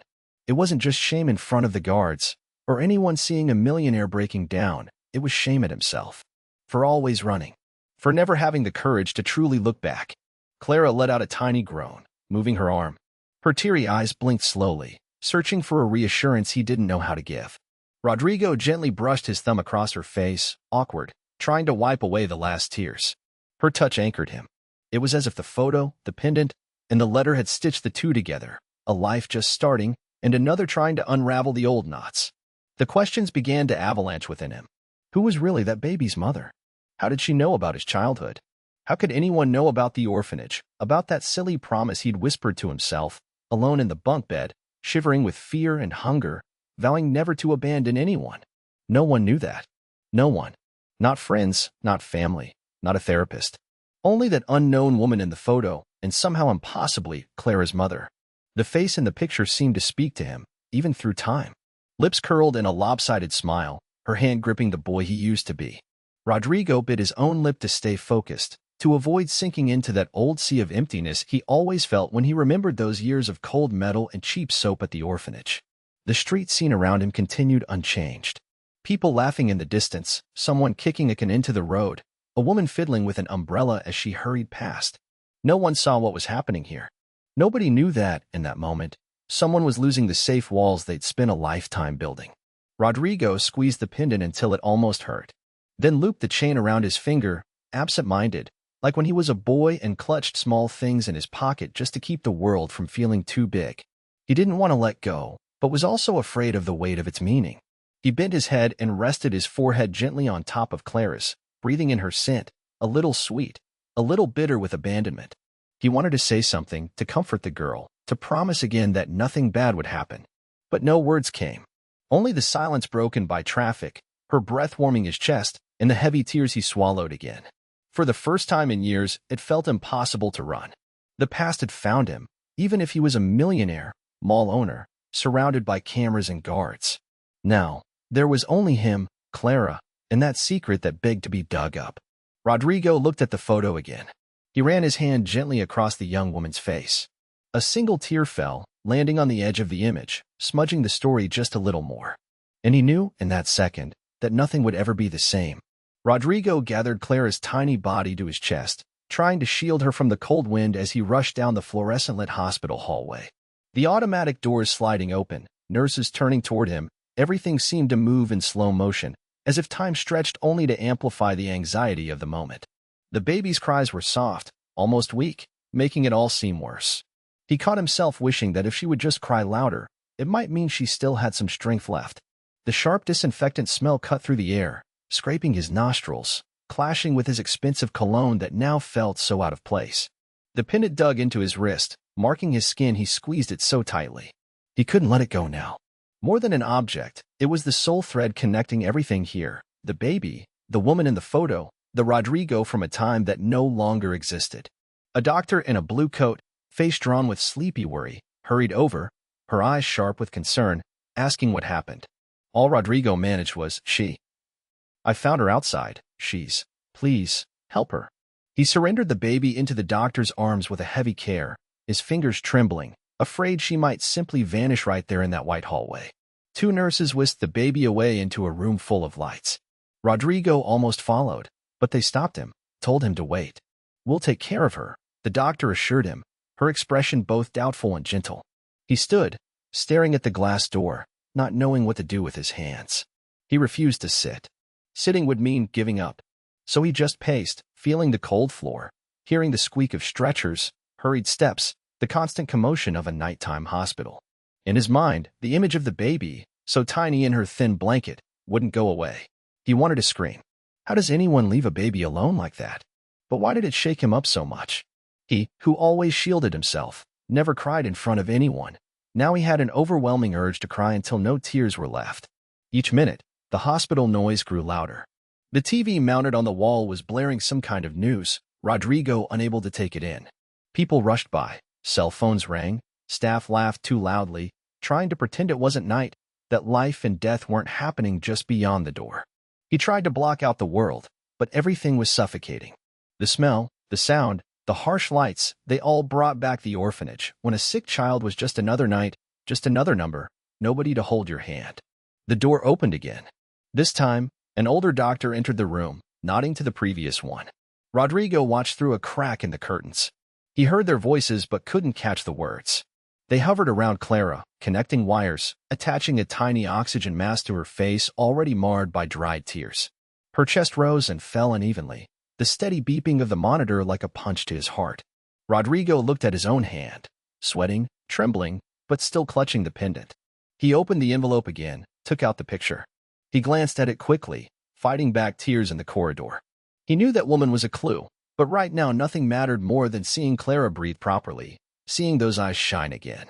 It wasn't just shame in front of the guards, or anyone seeing a millionaire breaking down. It was shame at himself. For always running. For never having the courage to truly look back. Clara let out a tiny groan, moving her arm. Her teary eyes blinked slowly, searching for a reassurance he didn't know how to give. Rodrigo gently brushed his thumb across her face, awkward, trying to wipe away the last tears. Her touch anchored him. It was as if the photo, the pendant, and the letter had stitched the two together, a life just starting, and another trying to unravel the old knots. The questions began to avalanche within him. Who was really that baby's mother? How did she know about his childhood? How could anyone know about the orphanage, about that silly promise he'd whispered to himself, alone in the bunk bed, shivering with fear and hunger, vowing never to abandon anyone? No one knew that. No one. Not friends, not family, not a therapist. Only that unknown woman in the photo, and somehow impossibly Clara's mother. The face in the picture seemed to speak to him, even through time. Lips curled in a lopsided smile, her hand gripping the boy he used to be. Rodrigo bit his own lip to stay focused, to avoid sinking into that old sea of emptiness he always felt when he remembered those years of cold metal and cheap soap at the orphanage. The street scene around him continued unchanged. People laughing in the distance, someone kicking a can into the road, a woman fiddling with an umbrella as she hurried past. No one saw what was happening here. Nobody knew that, in that moment, someone was losing the safe walls they'd spent a lifetime building. Rodrigo squeezed the pendant until it almost hurt, then looped the chain around his finger, absent-minded, like when he was a boy and clutched small things in his pocket just to keep the world from feeling too big. He didn't want to let go, but was also afraid of the weight of its meaning. He bent his head and rested his forehead gently on top of Clara's, breathing in her scent, a little sweet, a little bitter with abandonment. He wanted to say something, to comfort the girl, to promise again that nothing bad would happen. But no words came. Only the silence broken by traffic, her breath warming his chest, and the heavy tears he swallowed again. For the first time in years, it felt impossible to run. The past had found him, even if he was a millionaire, mall owner, surrounded by cameras and guards. Now, there was only him, Clara, and that secret that begged to be dug up. Rodrigo looked at the photo again. He ran his hand gently across the young woman's face. A single tear fell, landing on the edge of the image, smudging the story just a little more. And he knew, in that second, that nothing would ever be the same. Rodrigo gathered Clara's tiny body to his chest, trying to shield her from the cold wind as he rushed down the fluorescent-lit hospital hallway. The automatic doors sliding open, nurses turning toward him, everything seemed to move in slow motion, as if time stretched only to amplify the anxiety of the moment. The baby's cries were soft, almost weak, making it all seem worse. He caught himself wishing that if she would just cry louder, it might mean she still had some strength left. The sharp disinfectant smell cut through the air, scraping his nostrils, clashing with his expensive cologne that now felt so out of place. The pendant dug into his wrist, marking his skin. He squeezed it so tightly. He couldn't let it go now. More than an object, it was the sole thread connecting everything here. The baby, the woman in the photo, the Rodrigo from a time that no longer existed. A doctor in a blue coat, face drawn with sleepy worry, hurried over, her eyes sharp with concern, asking what happened. All Rodrigo managed was, "She. I found her outside. She's. Please, help her." He surrendered the baby into the doctor's arms with a heavy care, his fingers trembling, afraid she might simply vanish right there in that white hallway. Two nurses whisked the baby away into a room full of lights. Rodrigo almost followed, but they stopped him, told him to wait. "We'll take care of her," the doctor assured him, her expression both doubtful and gentle. He stood, staring at the glass door, not knowing what to do with his hands. He refused to sit. Sitting would mean giving up. So he just paced, feeling the cold floor, hearing the squeak of stretchers, hurried steps, the constant commotion of a nighttime hospital. In his mind, the image of the baby, so tiny in her thin blanket, wouldn't go away. He wanted to scream. How does anyone leave a baby alone like that? But why did it shake him up so much? He, who always shielded himself, never cried in front of anyone. Now he had an overwhelming urge to cry until no tears were left. Each minute, the hospital noise grew louder. The TV mounted on the wall was blaring some kind of news, Rodrigo unable to take it in. People rushed by, cell phones rang, staff laughed too loudly, trying to pretend it wasn't night, that life and death weren't happening just beyond the door. He tried to block out the world, but everything was suffocating. The smell, the sound, the harsh lights, they all brought back the orphanage, when a sick child was just another night, just another number, nobody to hold your hand. The door opened again. This time, an older doctor entered the room, nodding to the previous one. Rodrigo watched through a crack in the curtains. He heard their voices but couldn't catch the words. They hovered around Clara, connecting wires, attaching a tiny oxygen mask to her face already marred by dried tears. Her chest rose and fell unevenly, the steady beeping of the monitor like a punch to his heart. Rodrigo looked at his own hand, sweating, trembling, but still clutching the pendant. He opened the envelope again, took out the picture. He glanced at it quickly, fighting back tears in the corridor. He knew that woman was a clue, but right now nothing mattered more than seeing Clara breathe properly, seeing those eyes shine again.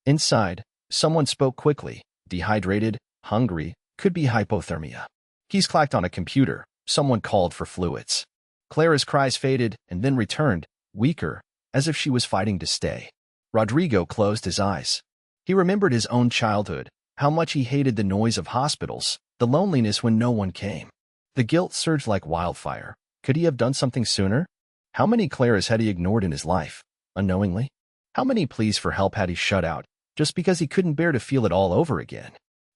Inside, someone spoke quickly, dehydrated, hungry, could be hypothermia. Keys clacked on a computer, someone called for fluids. Clara's cries faded and then returned, weaker, as if she was fighting to stay. Rodrigo closed his eyes. He remembered his own childhood, how much he hated the noise of hospitals, the loneliness when no one came. The guilt surged like wildfire. Could he have done something sooner? How many Claras had he ignored in his life, unknowingly? How many pleas for help had he shut out, just because he couldn't bear to feel it all over again?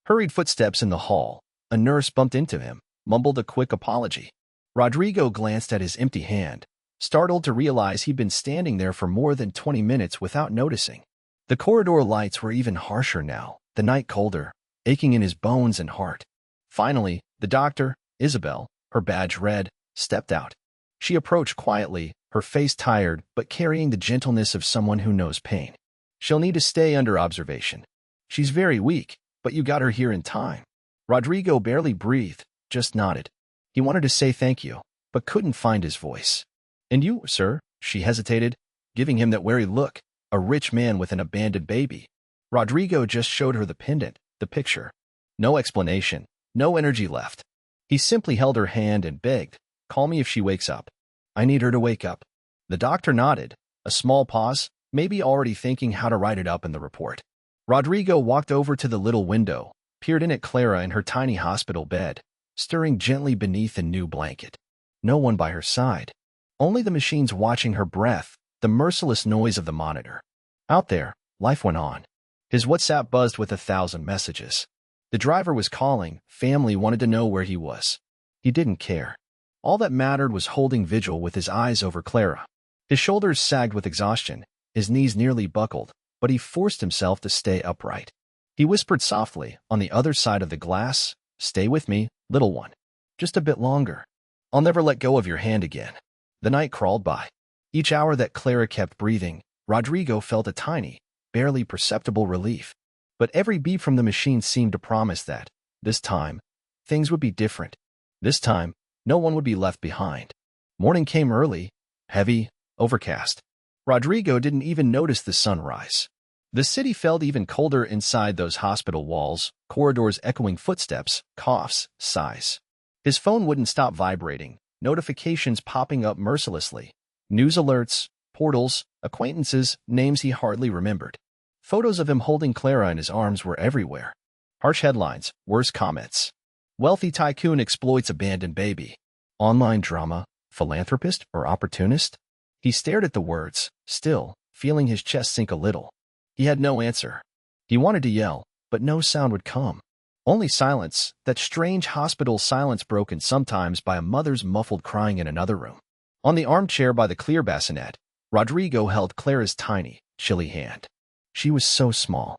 Hurried footsteps in the hall. A nurse bumped into him, mumbled a quick apology. Rodrigo glanced at his empty hand, startled to realize he'd been standing there for more than 20 minutes without noticing. The corridor lights were even harsher now, the night colder, aching in his bones and heart. Finally, the doctor, Isabel, her badge red, stepped out. She approached quietly, her face tired but carrying the gentleness of someone who knows pain. She'll need to stay under observation. She's very weak, but you got her here in time. Rodrigo barely breathed, just nodded. He wanted to say thank you, but couldn't find his voice. And you, sir? She hesitated, giving him that wary look, a rich man with an abandoned baby. Rodrigo just showed her the pendant, the picture. No explanation, no energy left. He simply held her hand and begged, "Call me if she wakes up. I need her to wake up." The doctor nodded, a small pause, maybe already thinking how to write it up in the report. Rodrigo walked over to the little window, peered in at Clara in her tiny hospital bed, stirring gently beneath a new blanket. No one by her side. Only the machines watching her breath, the merciless noise of the monitor. Out there, life went on. His WhatsApp buzzed with 1,000 messages. The driver was calling, family wanted to know where he was. He didn't care. All that mattered was holding vigil with his eyes over Clara. His shoulders sagged with exhaustion, his knees nearly buckled, but he forced himself to stay upright. He whispered softly, on the other side of the glass, "Stay with me, little one. Just a bit longer. I'll never let go of your hand again." The night crawled by. Each hour that Clara kept breathing, Rodrigo felt a tiny, barely perceptible relief. But every beep from the machine seemed to promise that, this time, things would be different. This time, no one would be left behind. Morning came early, heavy, overcast. Rodrigo didn't even notice the sunrise. The city felt even colder inside those hospital walls, corridors echoing footsteps, coughs, sighs. His phone wouldn't stop vibrating, notifications popping up mercilessly. News alerts, portals, acquaintances, names he hardly remembered. Photos of him holding Clara in his arms were everywhere. Harsh headlines, worse comments. Wealthy tycoon exploits abandoned baby. Online drama, philanthropist or opportunist? He stared at the words, still, feeling his chest sink a little. He had no answer. He wanted to yell, but no sound would come. Only silence, that strange hospital silence broken sometimes by a mother's muffled crying in another room. On the armchair by the clear bassinet, Rodrigo held Clara's tiny, chilly hand. She was so small,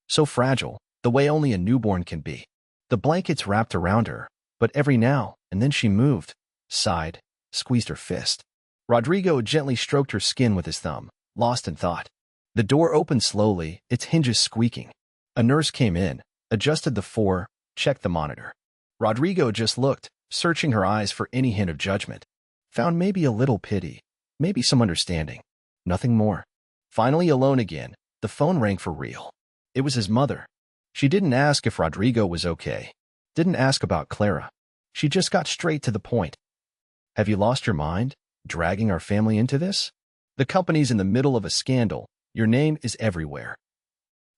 so fragile, the way only a newborn can be. The blankets wrapped around her, but every now and then she moved, sighed, squeezed her fist. Rodrigo gently stroked her skin with his thumb, lost in thought. The door opened slowly, its hinges squeaking. A nurse came in, adjusted the checked the monitor. Rodrigo just looked, searching her eyes for any hint of judgment. Found maybe a little pity, maybe some understanding. Nothing more. Finally alone again, the phone rang for real. It was his mother. She didn't ask if Rodrigo was okay. Didn't ask about Clara. She just got straight to the point. "Have you lost your mind, dragging our family into this? The company's in the middle of a scandal. Your name is everywhere.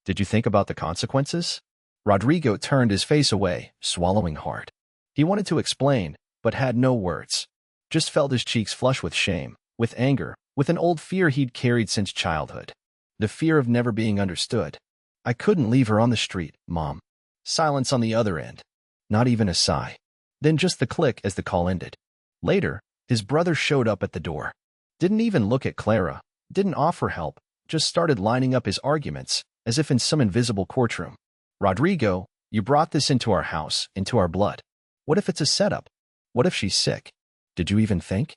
Did you think about the consequences?" Rodrigo turned his face away, swallowing hard. He wanted to explain, but had no words. Just felt his cheeks flush with shame, with anger, with an old fear he'd carried since childhood. The fear of never being understood. I couldn't leave her on the street, Mom. Silence on the other end. Not even a sigh. Then just the click as the call ended. Later, his brother showed up at the door. Didn't even look at Clara, didn't offer help, just started lining up his arguments, as if in some invisible courtroom. Rodrigo, you brought this into our house, into our blood. What if it's a setup? What if she's sick? Did you even think?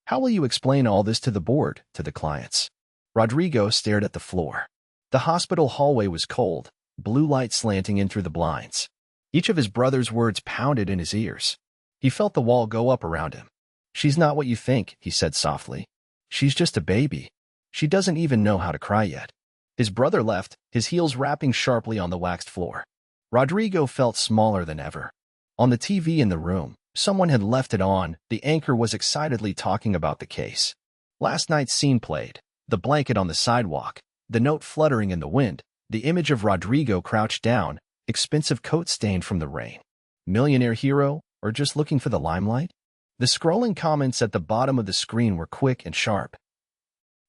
How will you explain all this to the board, to the clients? Rodrigo stared at the floor. The hospital hallway was cold, blue light slanting in through the blinds. Each of his brother's words pounded in his ears. He felt the wall go up around him. She's not what you think, he said softly. She's just a baby. She doesn't even know how to cry yet. His brother left, his heels rapping sharply on the waxed floor. Rodrigo felt smaller than ever. On the TV in the room, someone had left it on. The anchor was excitedly talking about the case. Last night's scene played. The blanket on the sidewalk, the note fluttering in the wind, the image of Rodrigo crouched down, expensive coat stained from the rain. Millionaire hero, or just looking for the limelight? The scrolling comments at the bottom of the screen were quick and sharp.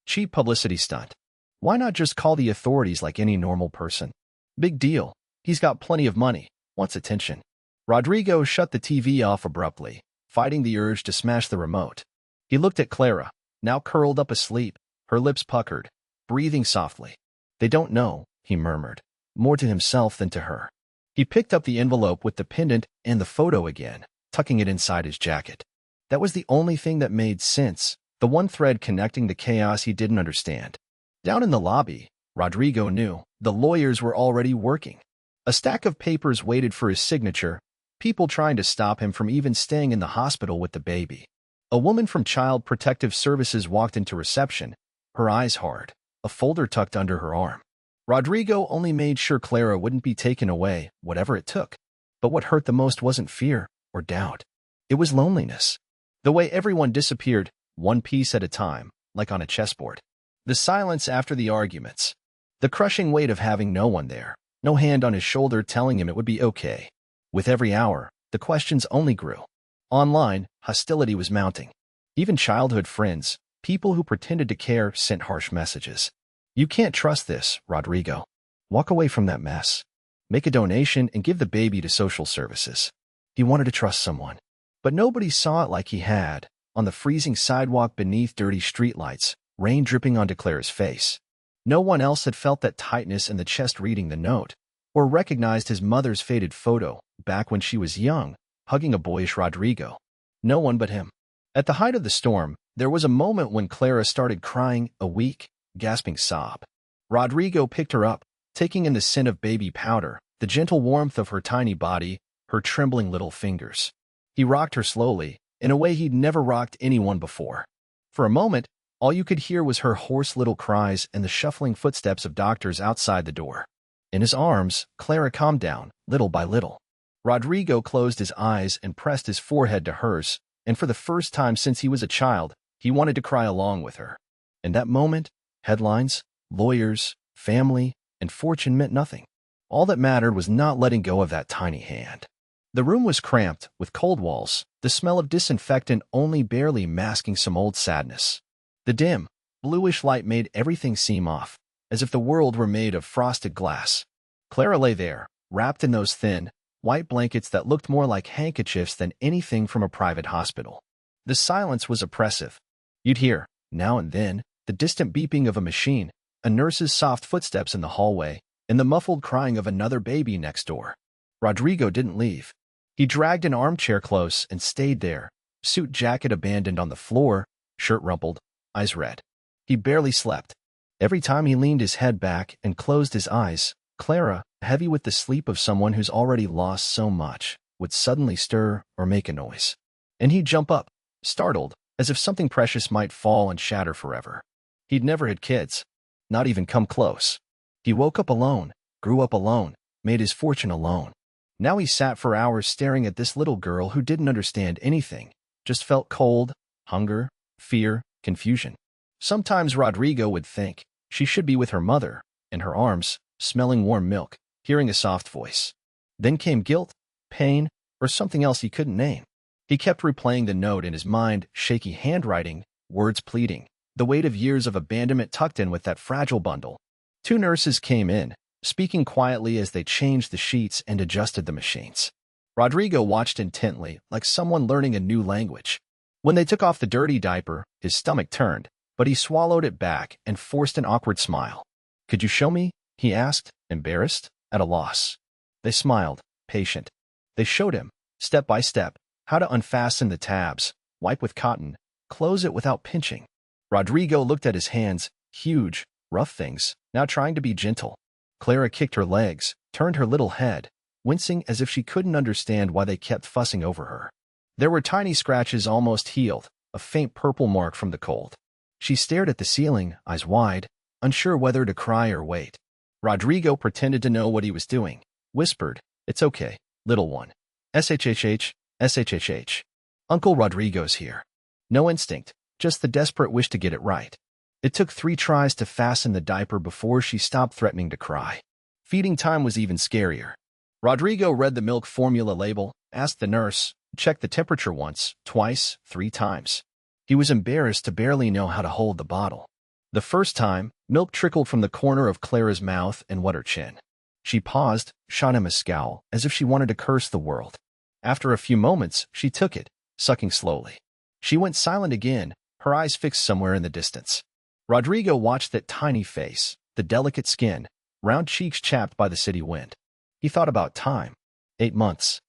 Cheap publicity stunt. Why not just call the authorities like any normal person? Big deal. He's got plenty of money, wants attention. Rodrigo shut the TV off abruptly, fighting the urge to smash the remote. He looked at Clara, now curled up asleep, her lips puckered, breathing softly. They don't know, he murmured, more to himself than to her. He picked up the envelope with the pendant and the photo again, tucking it inside his jacket. That was the only thing that made sense, the one thread connecting the chaos he didn't understand. Down in the lobby, Rodrigo knew the lawyers were already working. A stack of papers waited for his signature, people trying to stop him from even staying in the hospital with the baby. A woman from Child Protective Services walked into reception, her eyes hard, a folder tucked under her arm. Rodrigo only made sure Clara wouldn't be taken away, whatever it took. But what hurt the most wasn't fear or doubt. It was loneliness. The way everyone disappeared, one piece at a time, like on a chessboard. The silence after the arguments. The crushing weight of having no one there, no hand on his shoulder telling him it would be okay. With every hour, the questions only grew. Online, hostility was mounting. Even childhood friends, people who pretended to care, sent harsh messages. You can't trust this, Rodrigo. Walk away from that mess. Make a donation and give the baby to social services. He wanted to trust someone. But nobody saw it like he had, on the freezing sidewalk beneath dirty streetlights, rain dripping onto Clara's face. No one else had felt that tightness in the chest reading the note, or recognized his mother's faded photo, back when she was young, hugging a boyish Rodrigo. No one but him. At the height of the storm, there was a moment when Clara started crying, a weak, gasping sob. Rodrigo picked her up, taking in the scent of baby powder, the gentle warmth of her tiny body, her trembling little fingers. He rocked her slowly, in a way he'd never rocked anyone before. For a moment, all you could hear was her hoarse little cries and the shuffling footsteps of doctors outside the door. In his arms, Clara calmed down, little by little. Rodrigo closed his eyes and pressed his forehead to hers, and for the first time since he was a child, he wanted to cry along with her. In that moment, headlines, lawyers, family, and fortune meant nothing. All that mattered was not letting go of that tiny hand. The room was cramped, with cold walls, the smell of disinfectant only barely masking some old sadness. The dim, bluish light made everything seem off, as if the world were made of frosted glass. Clara lay there, wrapped in those thin, white blankets that looked more like handkerchiefs than anything from a private hospital. The silence was oppressive. You'd hear, now and then, the distant beeping of a machine, a nurse's soft footsteps in the hallway, and the muffled crying of another baby next door. Rodrigo didn't leave. He dragged an armchair close and stayed there, suit jacket abandoned on the floor, shirt rumpled, eyes red. He barely slept. Every time he leaned his head back and closed his eyes, Clara, heavy with the sleep of someone who's already lost so much, would suddenly stir or make a noise. And he'd jump up, startled, as if something precious might fall and shatter forever. He'd never had kids, not even come close. He woke up alone, grew up alone, made his fortune alone. Now he sat for hours staring at this little girl who didn't understand anything, just felt cold, hunger, fear, confusion. Sometimes Rodrigo would think she should be with her mother, in her arms, smelling warm milk, hearing a soft voice. Then came guilt, pain, or something else he couldn't name. He kept replaying the note in his mind, shaky handwriting, words pleading, the weight of years of abandonment tucked in with that fragile bundle. 2 nurses came in, speaking quietly as they changed the sheets and adjusted the machines. Rodrigo watched intently, like someone learning a new language. When they took off the dirty diaper, his stomach turned, but he swallowed it back and forced an awkward smile. "Could you show me?" he asked, embarrassed, at a loss. They smiled, patient. They showed him, step by step, how to unfasten the tabs, wipe with cotton, close it without pinching. Rodrigo looked at his hands, huge, rough things, now trying to be gentle. Clara kicked her legs, turned her little head, wincing as if she couldn't understand why they kept fussing over her. There were tiny scratches almost healed, a faint purple mark from the cold. She stared at the ceiling, eyes wide, unsure whether to cry or wait. Rodrigo pretended to know what he was doing, whispered, "It's okay, little one. SHHH, SHHH. Uncle Rodrigo's here." No instinct, just the desperate wish to get it right. It took 3 tries to fasten the diaper before she stopped threatening to cry. Feeding time was even scarier. Rodrigo read the milk formula label, asked the nurse, checked the temperature once, twice, 3 times. He was embarrassed to barely know how to hold the bottle. The first time, milk trickled from the corner of Clara's mouth and wet her chin. She paused, shot him a scowl, as if she wanted to curse the world. After a few moments, she took it, sucking slowly. She went silent again, her eyes fixed somewhere in the distance. Rodrigo watched that tiny face, the delicate skin, round cheeks chapped by the city wind. He thought about time. 8 months.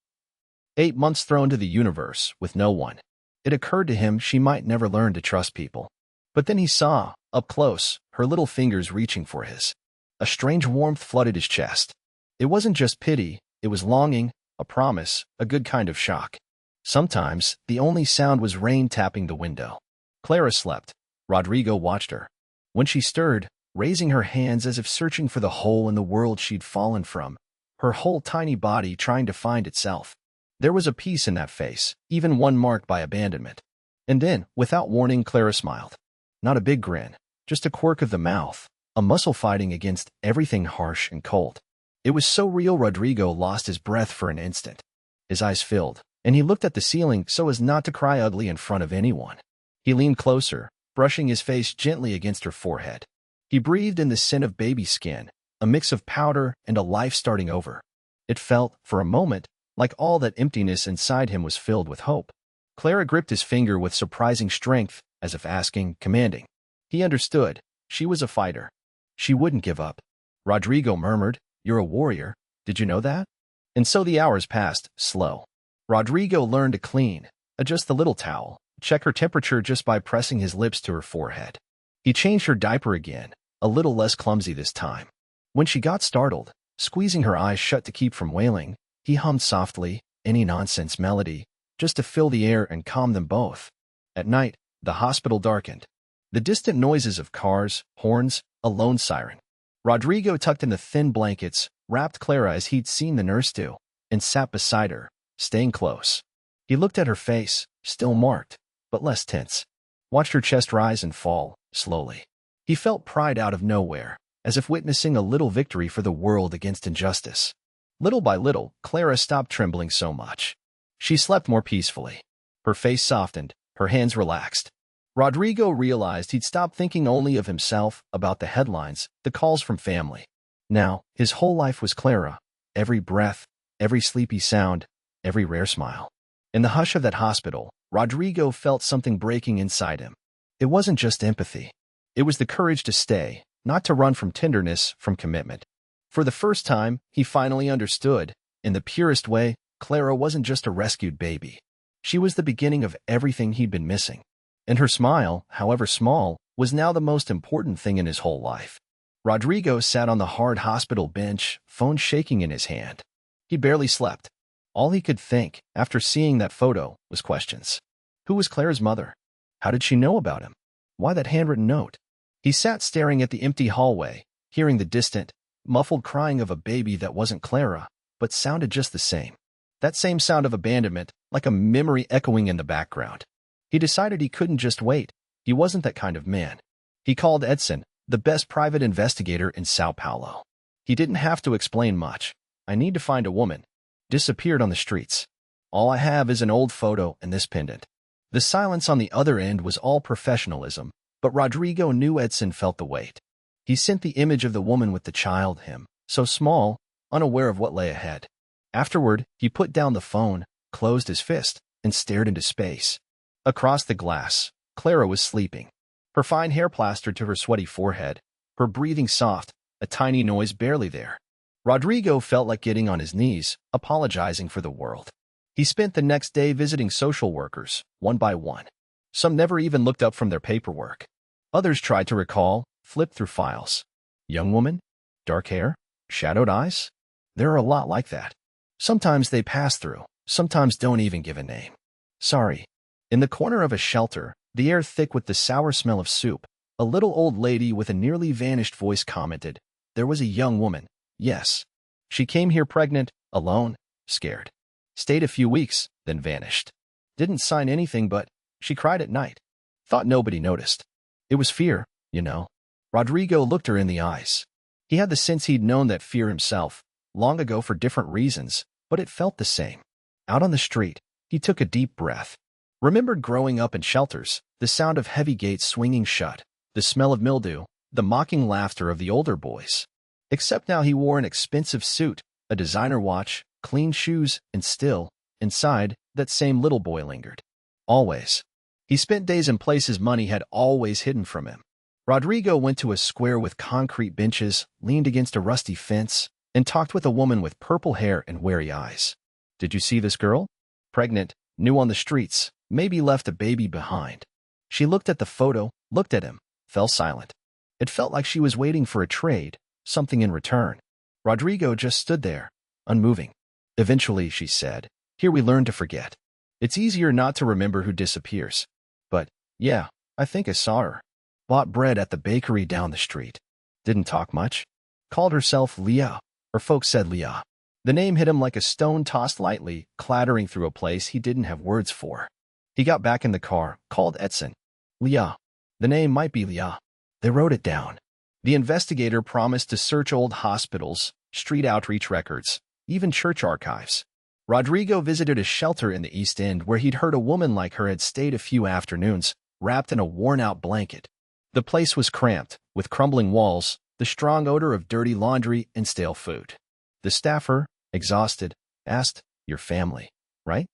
8 months thrown to the universe, with no one. It occurred to him she might never learn to trust people. But then he saw, up close, her little fingers reaching for his. A strange warmth flooded his chest. It wasn't just pity, it was longing, a promise, a good kind of shock. Sometimes, the only sound was rain tapping the window. Clara slept. Rodrigo watched her. When she stirred, raising her hands as if searching for the hole in the world she'd fallen from, her whole tiny body trying to find itself. There was a peace in that face, even one marked by abandonment. And then, without warning, Clara smiled. Not a big grin, just a quirk of the mouth, a muscle fighting against everything harsh and cold. It was so real Rodrigo lost his breath for an instant. His eyes filled, and he looked at the ceiling so as not to cry ugly in front of anyone. He leaned closer, brushing his face gently against her forehead. He breathed in the scent of baby skin, a mix of powder and a life starting over. It felt, for a moment, like all that emptiness inside him was filled with hope. Clara gripped his finger with surprising strength, as if asking, commanding. He understood. She was a fighter. She wouldn't give up. Rodrigo murmured, "You're a warrior. Did you know that?" And so the hours passed, slow. Rodrigo learned to clean, adjust the little towel, check her temperature just by pressing his lips to her forehead. He changed her diaper again, a little less clumsy this time. When she got startled, squeezing her eyes shut to keep from wailing, he hummed softly, any nonsense melody, just to fill the air and calm them both. At night, the hospital darkened. The distant noises of cars, horns, a lone siren. Rodrigo tucked in the thin blankets, wrapped Clara as he'd seen the nurse do, and sat beside her, staying close. He looked at her face, still marked, but less tense. Watched her chest rise and fall, slowly. He felt pride out of nowhere, as if witnessing a little victory for the world against injustice. Little by little, Clara stopped trembling so much. She slept more peacefully. Her face softened, her hands relaxed. Rodrigo realized he'd stopped thinking only of himself, about the headlines, the calls from family. Now, his whole life was Clara, every breath, every sleepy sound, every rare smile. In the hush of that hospital, Rodrigo felt something breaking inside him. It wasn't just empathy. It was the courage to stay, not to run from tenderness, from commitment. For the first time, he finally understood, in the purest way, Clara wasn't just a rescued baby. She was the beginning of everything he'd been missing. And her smile, however small, was now the most important thing in his whole life. Rodrigo sat on the hard hospital bench, phone shaking in his hand. He barely slept. All he could think, after seeing that photo, was questions. Who was Clara's mother? How did she know about him? Why that handwritten note? He sat staring at the empty hallway, hearing the distant, muffled crying of a baby that wasn't Clara, but sounded just the same. That same sound of abandonment, like a memory echoing in the background. He decided he couldn't just wait. He wasn't that kind of man. He called Edson, the best private investigator in Sao Paulo. He didn't have to explain much. I need to find a woman. Disappeared on the streets. All I have is an old photo and this pendant. The silence on the other end was all professionalism, but Rodrigo knew Edson felt the weight. He sent the image of the woman with the child, him, so small, unaware of what lay ahead. Afterward, he put down the phone, closed his fist, and stared into space. Across the glass, Clara was sleeping. Her fine hair plastered to her sweaty forehead, her breathing soft, a tiny noise barely there. Rodrigo felt like getting on his knees, apologizing for the world. He spent the next day visiting social workers, one by one. Some never even looked up from their paperwork. Others tried to recall, flipped through files. Young woman? Dark hair? Shadowed eyes? There are a lot like that. Sometimes they pass through, sometimes don't even give a name. Sorry. In the corner of a shelter, the air thick with the sour smell of soup, a little old lady with a nearly vanished voice commented, "There was a young woman. Yes. She came here pregnant, alone, scared. Stayed a few weeks, then vanished. Didn't sign anything, but she cried at night. Thought nobody noticed. It was fear, you know." Rodrigo looked her in the eyes. He had the sense he'd known that fear himself, long ago for different reasons, but it felt the same. Out on the street, he took a deep breath. Remembered growing up in shelters, the sound of heavy gates swinging shut, the smell of mildew, the mocking laughter of the older boys. Except now he wore an expensive suit, a designer watch, clean shoes, and still, inside, that same little boy lingered. Always. He spent days in places money had always hidden from him. Rodrigo went to a square with concrete benches, leaned against a rusty fence, and talked with a woman with purple hair and wary eyes. "Did you see this girl? Pregnant, new on the streets, maybe left a baby behind." She looked at the photo, looked at him, fell silent. It felt like she was waiting for a trade, something in return. Rodrigo just stood there, unmoving. Eventually, she said, "Here we learn to forget. It's easier not to remember who disappears. But, yeah, I think I saw her. Bought bread at the bakery down the street. Didn't talk much. Called herself Leah, or folks said Leah." The name hit him like a stone tossed lightly, clattering through a place he didn't have words for. He got back in the car, called Edson. "Leah. The name might be Leah." They wrote it down. The investigator promised to search old hospitals, street outreach records, even church archives. Rodrigo visited a shelter in the East End where he'd heard a woman like her had stayed a few afternoons, wrapped in a worn-out blanket. The place was cramped, with crumbling walls, the strong odor of dirty laundry and stale food. The staffer, exhausted, asked, "Your family, right?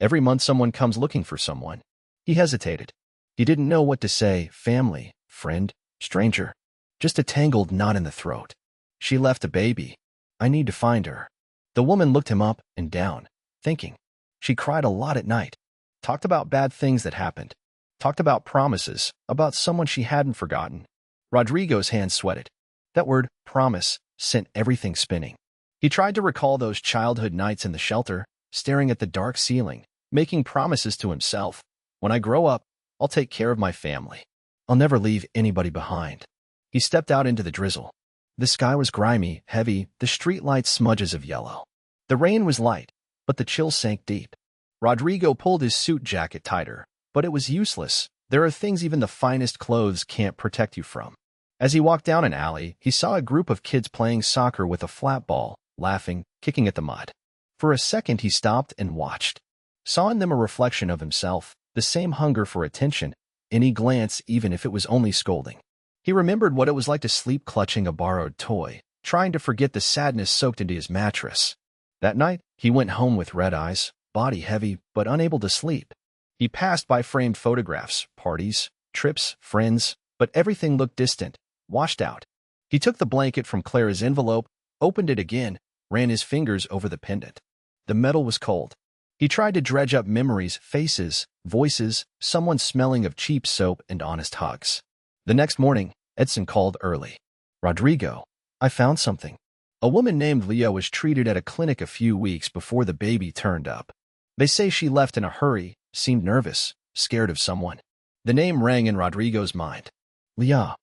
Every month someone comes looking for someone." He hesitated. He didn't know what to say, family, friend, stranger. Just a tangled knot in the throat. "She left a baby. I need to find her." The woman looked him up and down, thinking. She cried a lot at night. Talked about bad things that happened. Talked about promises, about someone she hadn't forgotten. Rodrigo's hands sweated. That word, promise, sent everything spinning. He tried to recall those childhood nights in the shelter, staring at the dark ceiling, making promises to himself. "When I grow up, I'll take care of my family. I'll never leave anybody behind." He stepped out into the drizzle. The sky was grimy, heavy, the street lights smudges of yellow. The rain was light, but the chill sank deep. Rodrigo pulled his suit jacket tighter, but it was useless. There are things even the finest clothes can't protect you from. As he walked down an alley, he saw a group of kids playing soccer with a flat ball, laughing, kicking at the mud. For a second he stopped and watched. Saw in them a reflection of himself, the same hunger for attention, any glance even if it was only scolding. He remembered what it was like to sleep clutching a borrowed toy, trying to forget the sadness soaked into his mattress. That night, he went home with red eyes, body heavy but unable to sleep. He passed by framed photographs, parties, trips, friends, but everything looked distant, washed out. He took the blanket from Clara's envelope, opened it again, ran his fingers over the pendant. The metal was cold. He tried to dredge up memories, faces, voices, someone smelling of cheap soap and honest hugs. The next morning, Edson called early. "Rodrigo, I found something." A woman named Leah was treated at a clinic a few weeks before the baby turned up. They say she left in a hurry, seemed nervous, scared of someone. The name rang in Rodrigo's mind. Leah.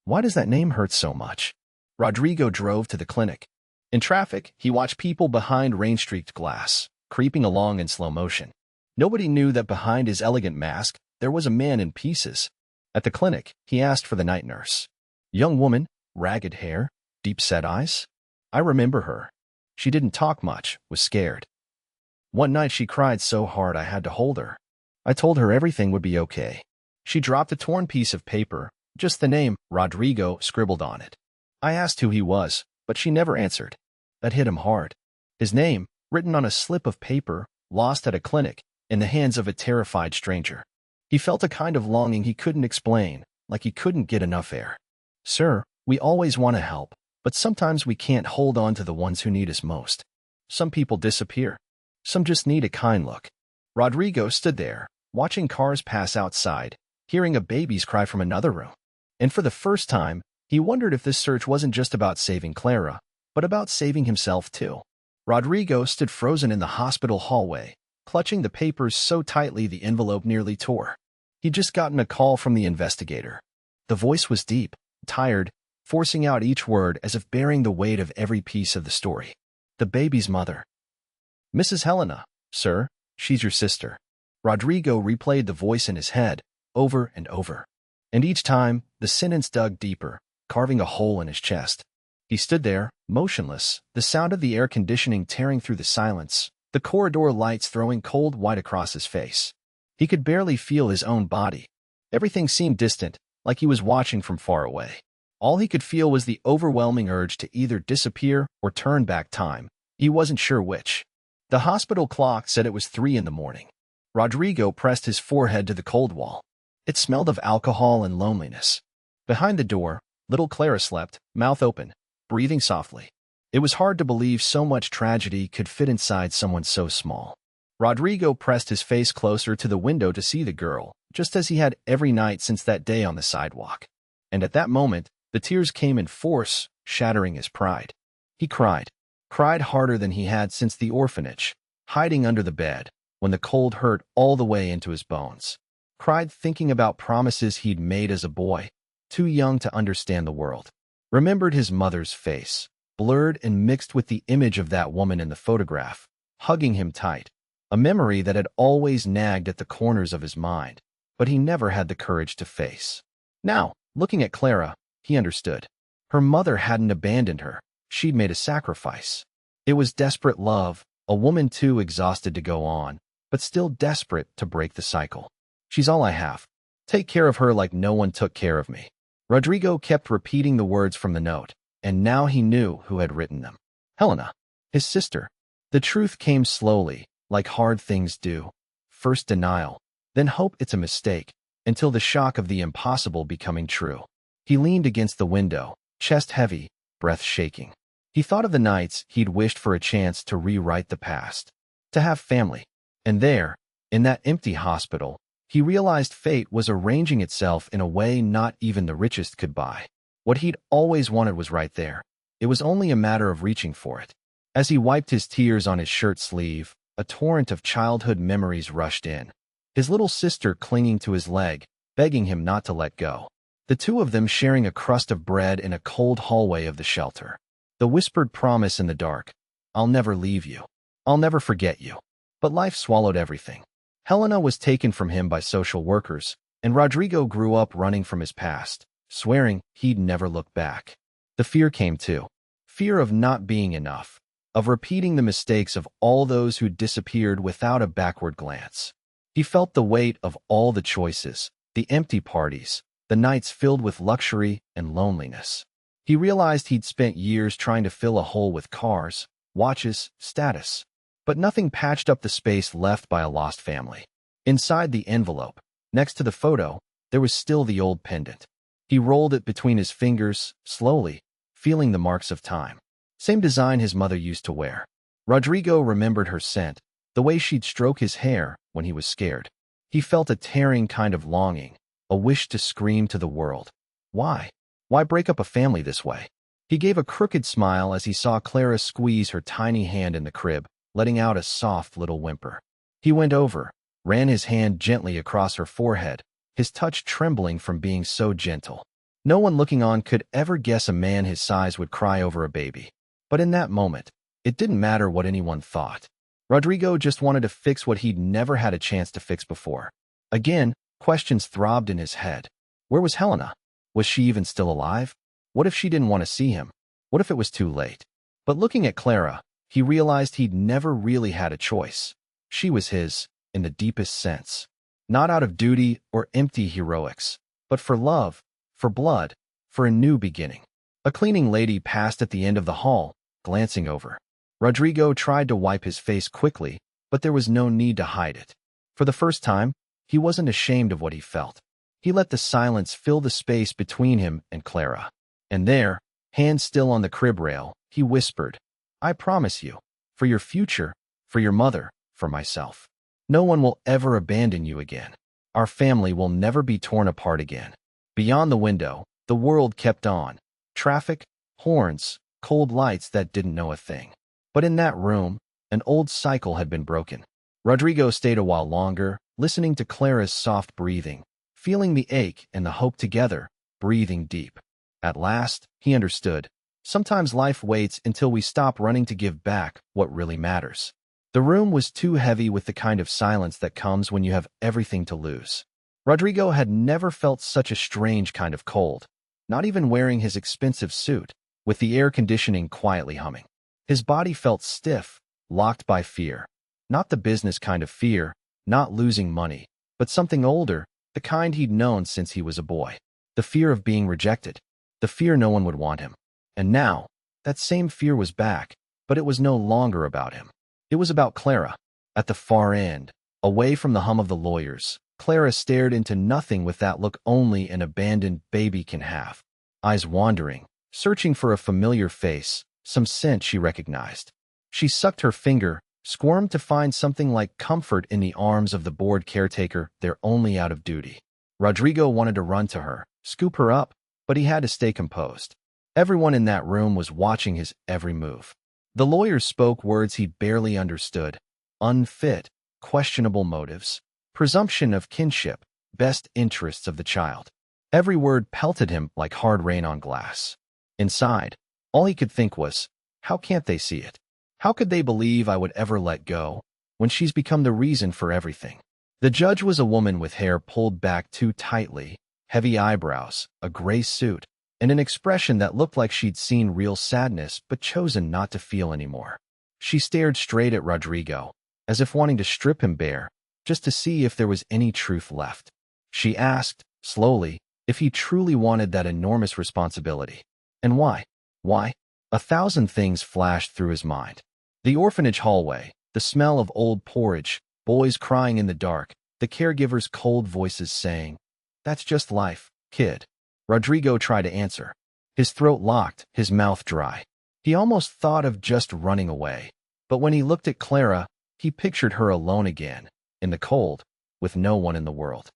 Why does that name hurt so much? Rodrigo drove to the clinic. In traffic, he watched people behind rain-streaked glass, creeping along in slow motion. Nobody knew that behind his elegant mask, there was a man in pieces. At the clinic, he asked for the night nurse. Young woman, ragged hair, deep-set eyes. I remember her. She didn't talk much, was scared. One night she cried so hard I had to hold her. I told her everything would be okay. She dropped a torn piece of paper, just the name, Rodrigo, scribbled on it. I asked who he was, but she never answered. That hit him hard. His name, written on a slip of paper, lost at a clinic, in the hands of a terrified stranger. He felt a kind of longing he couldn't explain, like he couldn't get enough air. Sir, we always want to help, but sometimes we can't hold on to the ones who need us most. Some people disappear. Some just need a kind look. Rodrigo stood there, watching cars pass outside, hearing a baby's cry from another room. And for the first time, he wondered if this search wasn't just about saving Clara, but about saving himself too. Rodrigo stood frozen in the hospital hallway, clutching the papers so tightly the envelope nearly tore. He'd just gotten a call from the investigator. The voice was deep, tired, forcing out each word as if bearing the weight of every piece of the story. The baby's mother. Mrs. Helena, sir, she's your sister. Rodrigo replayed the voice in his head, over and over. And each time, the sentence dug deeper, carving a hole in his chest. He stood there, motionless, the sound of the air conditioning tearing through the silence, the corridor lights throwing cold white across his face. He could barely feel his own body. Everything seemed distant, like he was watching from far away. All he could feel was the overwhelming urge to either disappear or turn back time. He wasn't sure which. The hospital clock said it was 3 in the morning. Rodrigo pressed his forehead to the cold wall. It smelled of alcohol and loneliness. Behind the door, little Clara slept, mouth open, breathing softly. It was hard to believe so much tragedy could fit inside someone so small. Rodrigo pressed his face closer to the window to see the girl, just as he had every night since that day on the sidewalk. And at that moment, the tears came in force, shattering his pride. He cried harder than he had since the orphanage, hiding under the bed, when the cold hurt all the way into his bones. Cried thinking about promises he'd made as a boy, too young to understand the world. Remembered his mother's face, blurred and mixed with the image of that woman in the photograph, hugging him tight, a memory that had always nagged at the corners of his mind, but he never had the courage to face. Now, looking at Clara, he understood. Her mother hadn't abandoned her. She'd made a sacrifice. It was desperate love, a woman too exhausted to go on, but still desperate to break the cycle. She's all I have. Take care of her like no one took care of me. Rodrigo kept repeating the words from the note, and now he knew who had written them. Helena, his sister. The truth came slowly, like hard things do. First denial, then hope it's a mistake, until the shock of the impossible becoming true. He leaned against the window, chest heavy, breath shaking. He thought of the nights he'd wished for a chance to rewrite the past, to have family. And there, in that empty hospital, he realized fate was arranging itself in a way not even the richest could buy. What he'd always wanted was right there. It was only a matter of reaching for it. As he wiped his tears on his shirt sleeve, a torrent of childhood memories rushed in. His little sister clinging to his leg, begging him not to let go. The two of them sharing a crust of bread in a cold hallway of the shelter. The whispered promise in the dark, I'll never leave you. I'll never forget you. But life swallowed everything. Helena was taken from him by social workers, and Rodrigo grew up running from his past, swearing he'd never look back. The fear came too. Fear of not being enough, of repeating the mistakes of all those who disappeared without a backward glance. He felt the weight of all the choices, the empty parties, the nights filled with luxury and loneliness. He realized he'd spent years trying to fill a hole with cars, watches, status, but nothing patched up the space left by a lost family. Inside the envelope, next to the photo, there was still the old pendant. He rolled it between his fingers, slowly, feeling the marks of time. Same design his mother used to wear. Rodrigo remembered her scent, the way she'd stroke his hair when he was scared. He felt a tearing kind of longing, a wish to scream to the world. Why? Why break up a family this way? He gave a crooked smile as he saw Clara squeeze her tiny hand in the crib, letting out a soft little whimper. He went over, ran his hand gently across her forehead, his touch trembling from being so gentle. No one looking on could ever guess a man his size would cry over a baby. But in that moment, it didn't matter what anyone thought. Rodrigo just wanted to fix what he'd never had a chance to fix before. Again, questions throbbed in his head. Where was Helena? Was she even still alive? What if she didn't want to see him? What if it was too late? But looking at Clara, he realized he'd never really had a choice. She was his, in the deepest sense. Not out of duty or empty heroics, but for love, for blood, for a new beginning. A cleaning lady passed at the end of the hall, glancing over. Rodrigo tried to wipe his face quickly, but there was no need to hide it. For the first time, he wasn't ashamed of what he felt. He let the silence fill the space between him and Clara. And there, hands still on the crib rail, he whispered, "I promise you, for your future, for your mother, for myself. No one will ever abandon you again. Our family will never be torn apart again." Beyond the window, the world kept on. Traffic, horns, cold lights that didn't know a thing. But in that room, an old cycle had been broken. Rodrigo stayed a while longer, listening to Clara's soft breathing, feeling the ache and the hope together, breathing deep. At last, he understood. Sometimes life waits until we stop running to give back what really matters. The room was too heavy with the kind of silence that comes when you have everything to lose. Rodrigo had never felt such a strange kind of cold, not even wearing his expensive suit, with the air conditioning quietly humming. His body felt stiff, locked by fear. Not the business kind of fear, not losing money, but something older, the kind he'd known since he was a boy. The fear of being rejected, the fear no one would want him. And now, that same fear was back, but it was no longer about him. It was about Clara. At the far end, away from the hum of the lawyers, Clara stared into nothing with that look only an abandoned baby can have. Eyes wandering, searching for a familiar face, some scent she recognized. She sucked her finger, squirmed to find something like comfort in the arms of the bored caretaker there only out of duty. Rodrigo wanted to run to her, scoop her up, but he had to stay composed. Everyone in that room was watching his every move. The lawyers spoke words he barely understood. Unfit, questionable motives, presumption of kinship, best interests of the child. Every word pelted him like hard rain on glass. Inside, all he could think was, how can't they see it? How could they believe I would ever let go, when she's become the reason for everything? The judge was a woman with hair pulled back too tightly, heavy eyebrows, a gray suit, and an expression that looked like she'd seen real sadness but chosen not to feel anymore. She stared straight at Rodrigo, as if wanting to strip him bare, just to see if there was any truth left. She asked, slowly, if he truly wanted that enormous responsibility. And why? Why? 1,000 things flashed through his mind. The orphanage hallway, the smell of old porridge, boys crying in the dark, the caregiver's cold voices saying, "That's just life, kid." Rodrigo tried to answer. His throat locked, his mouth dry. He almost thought of just running away. But when he looked at Clara, he pictured her alone again, in the cold, with no one in the world.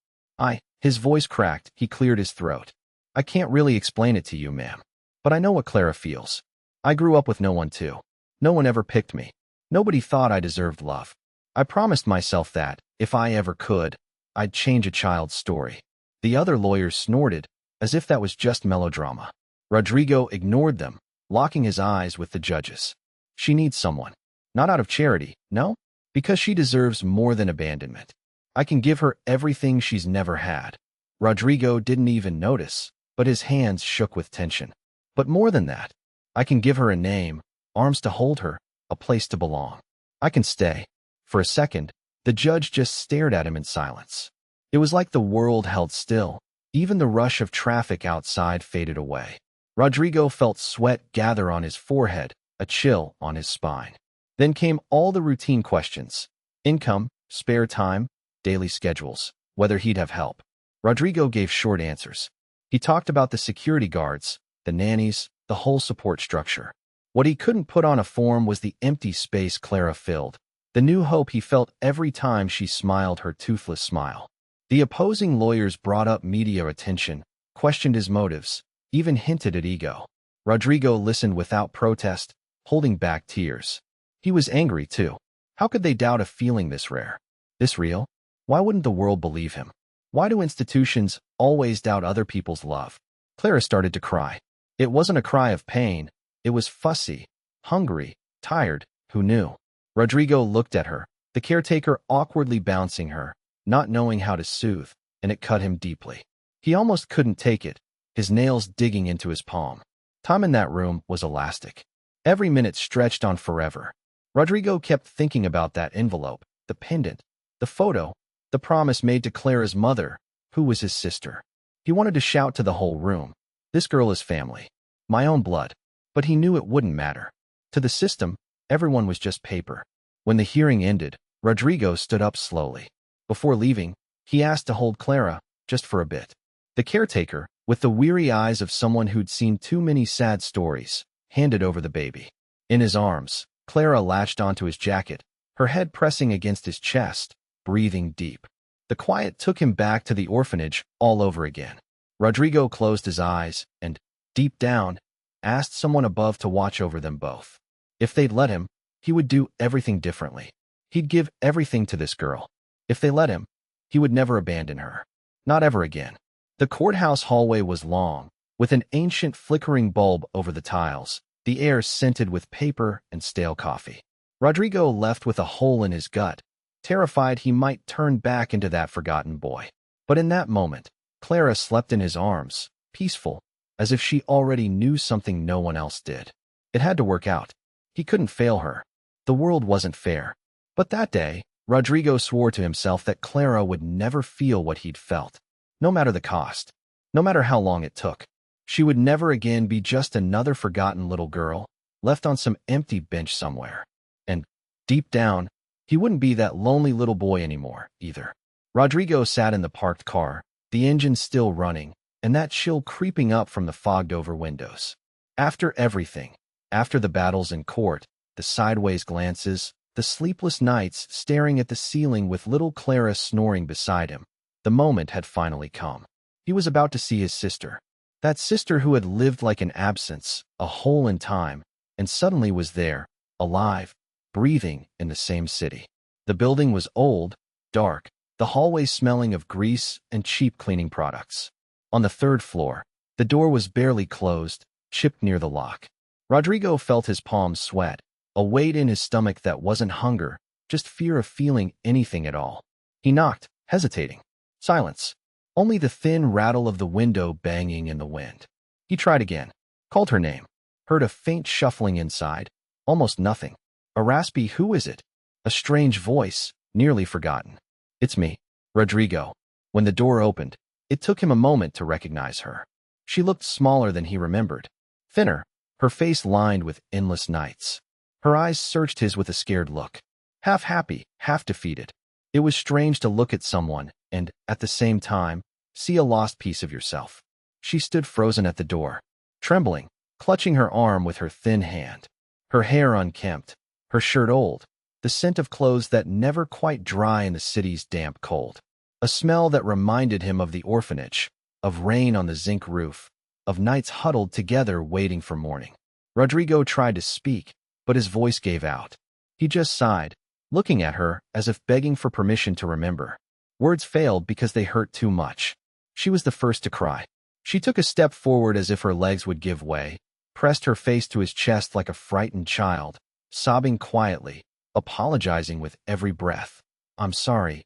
His voice cracked, he cleared his throat. "I can't really explain it to you, ma'am. But I know what Clara feels. I grew up with no one too. No one ever picked me. Nobody thought I deserved love. I promised myself that, if I ever could, I'd change a child's story." The other lawyers snorted, as if that was just melodrama. Rodrigo ignored them, locking his eyes with the judges. She needs someone. Not out of charity, no? Because she deserves more than abandonment. I can give her everything she's never had. Rodrigo didn't even notice, but his hands shook with tension. But more than that, I can give her a name, arms to hold her, a place to belong. I can stay. For a second, the judge just stared at him in silence. It was like the world held still. Even the rush of traffic outside faded away. Rodrigo felt sweat gather on his forehead, a chill on his spine. Then came all the routine questions. Income, spare time, daily schedules, whether he'd have help. Rodrigo gave short answers. He talked about the security guards, the nannies, the whole support structure. What he couldn't put on a form was the empty space Clara filled, the new hope he felt every time she smiled her toothless smile. The opposing lawyers brought up media attention, questioned his motives, even hinted at ego. Rodrigo listened without protest, holding back tears. He was angry, too. How could they doubt a feeling this rare? This real? Why wouldn't the world believe him? Why do institutions always doubt other people's love? Clara started to cry. It wasn't a cry of pain. It was fussy, hungry, tired, who knew? Rodrigo looked at her, the caretaker awkwardly bouncing her, not knowing how to soothe, and it cut him deeply. He almost couldn't take it, his nails digging into his palm. Time in that room was elastic. Every minute stretched on forever. Rodrigo kept thinking about that envelope, the pendant, the photo, the promise made to Clara's mother, who was his sister. He wanted to shout to the whole room, "This girl is family. My own blood." But he knew it wouldn't matter. To the system, everyone was just paper. When the hearing ended, Rodrigo stood up slowly. Before leaving, he asked to hold Clara, just for a bit. The caretaker, with the weary eyes of someone who'd seen too many sad stories, handed over the baby. In his arms, Clara latched onto his jacket, her head pressing against his chest, breathing deep. The quiet took him back to the orphanage all over again. Rodrigo closed his eyes and, deep down, asked someone above to watch over them both. If they'd let him, he would do everything differently. He'd give everything to this girl. If they let him, he would never abandon her. Not ever again. The courthouse hallway was long, with an ancient flickering bulb over the tiles, the air scented with paper and stale coffee. Rodrigo left with a hole in his gut, terrified he might turn back into that forgotten boy. But in that moment, Clara slept in his arms, peaceful, as if she already knew something no one else did. It had to work out. He couldn't fail her. The world wasn't fair. But that day, Rodrigo swore to himself that Clara would never feel what he'd felt. No matter the cost. No matter how long it took. She would never again be just another forgotten little girl, left on some empty bench somewhere. And, deep down, he wouldn't be that lonely little boy anymore, either. Rodrigo sat in the parked car, the engine still running, and that chill creeping up from the fogged-over windows. After everything, after the battles in court, the sideways glances, the sleepless nights staring at the ceiling with little Clara snoring beside him, the moment had finally come. He was about to see his sister. That sister who had lived like an absence, a hole in time, and suddenly was there, alive, breathing in the same city. The building was old, dark, the hallway smelling of grease and cheap cleaning products. On the third floor, the door was barely closed, chipped near the lock. Rodrigo felt his palms sweat, a weight in his stomach that wasn't hunger, just fear of feeling anything at all. He knocked, hesitating. Silence. Only the thin rattle of the window banging in the wind. He tried again. Called her name. Heard a faint shuffling inside. Almost nothing. A raspy "Who is it?" A strange voice, nearly forgotten. "It's me, Rodrigo." When the door opened, it took him a moment to recognize her. She looked smaller than he remembered. Thinner, her face lined with endless nights. Her eyes searched his with a scared look. Half happy, half defeated. It was strange to look at someone and, at the same time, see a lost piece of yourself. She stood frozen at the door, trembling, clutching her arm with her thin hand. Her hair unkempt, her shirt old, the scent of clothes that never quite dry in the city's damp cold. A smell that reminded him of the orphanage, of rain on the zinc roof, of nights huddled together waiting for morning. Rodrigo tried to speak, but his voice gave out. He just sighed, looking at her as if begging for permission to remember. Words failed because they hurt too much. She was the first to cry. She took a step forward as if her legs would give way, pressed her face to his chest like a frightened child, sobbing quietly, apologizing with every breath. I'm sorry,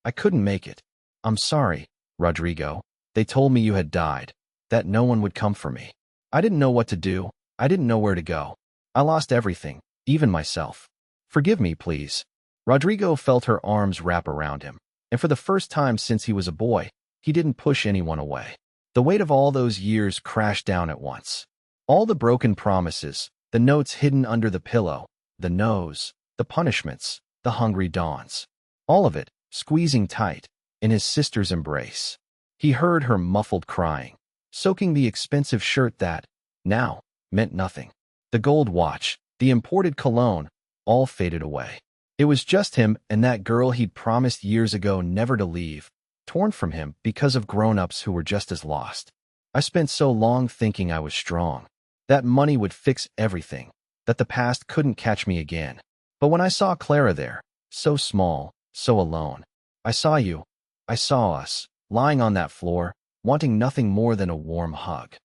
I couldn't make it. I'm sorry, Rodrigo. They told me you had died, that no one would come for me. I didn't know what to do, I didn't know where to go. I lost everything, even myself. Forgive me, please." Rodrigo felt her arms wrap around him, and for the first time since he was a boy, he didn't push anyone away. The weight of all those years crashed down at once. All the broken promises, the notes hidden under the pillow, the no's, the punishments, the hungry dawns. All of it, squeezing tight, in his sister's embrace. He heard her muffled crying, soaking the expensive shirt that, now, meant nothing. The gold watch, the imported cologne, all faded away. It was just him and that girl he'd promised years ago never to leave, torn from him because of grown-ups who were just as lost. I spent so long thinking I was strong, that money would fix everything, that the past couldn't catch me again. But when I saw Clara there, so small, so alone, I saw you, I saw us, lying on that floor, wanting nothing more than a warm hug.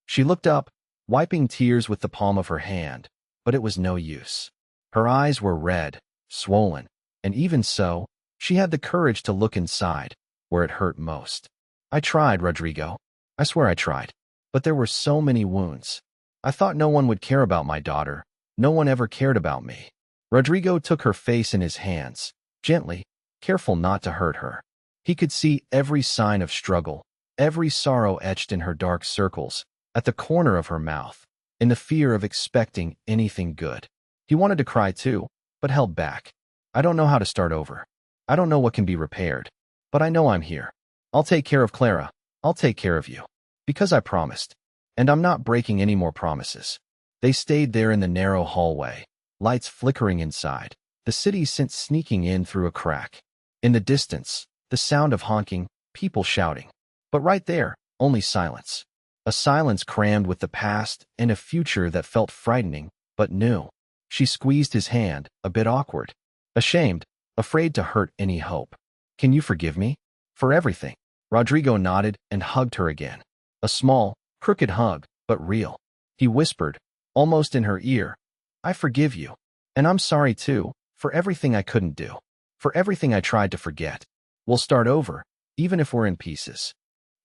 She looked up, wiping tears with the palm of her hand, but it was no use. Her eyes were red, swollen, and even so, she had the courage to look inside, where it hurt most. I tried, Rodrigo. I swear I tried. But there were so many wounds. I thought no one would care about my daughter. No one ever cared about me." Rodrigo took her face in his hands, gently, careful not to hurt her. He could see every sign of struggle, every sorrow etched in her dark circles, at the corner of her mouth, in the fear of expecting anything good. He wanted to cry too, but held back. "I don't know how to start over. I don't know what can be repaired. But I know I'm here. I'll take care of Clara. I'll take care of you. Because I promised. And I'm not breaking any more promises." They stayed there in the narrow hallway, lights flickering inside, the city scent sneaking in through a crack. In the distance, the sound of honking, people shouting. But right there, only silence. A silence crammed with the past and a future that felt frightening, but new. She squeezed his hand, a bit awkward. Ashamed, afraid to hurt any hope. "Can you forgive me? For everything?" Rodrigo nodded and hugged her again. A small, crooked hug, but real. He whispered, almost in her ear, "I forgive you. And I'm sorry too, for everything I couldn't do. For everything I tried to forget. We'll start over, even if we're in pieces."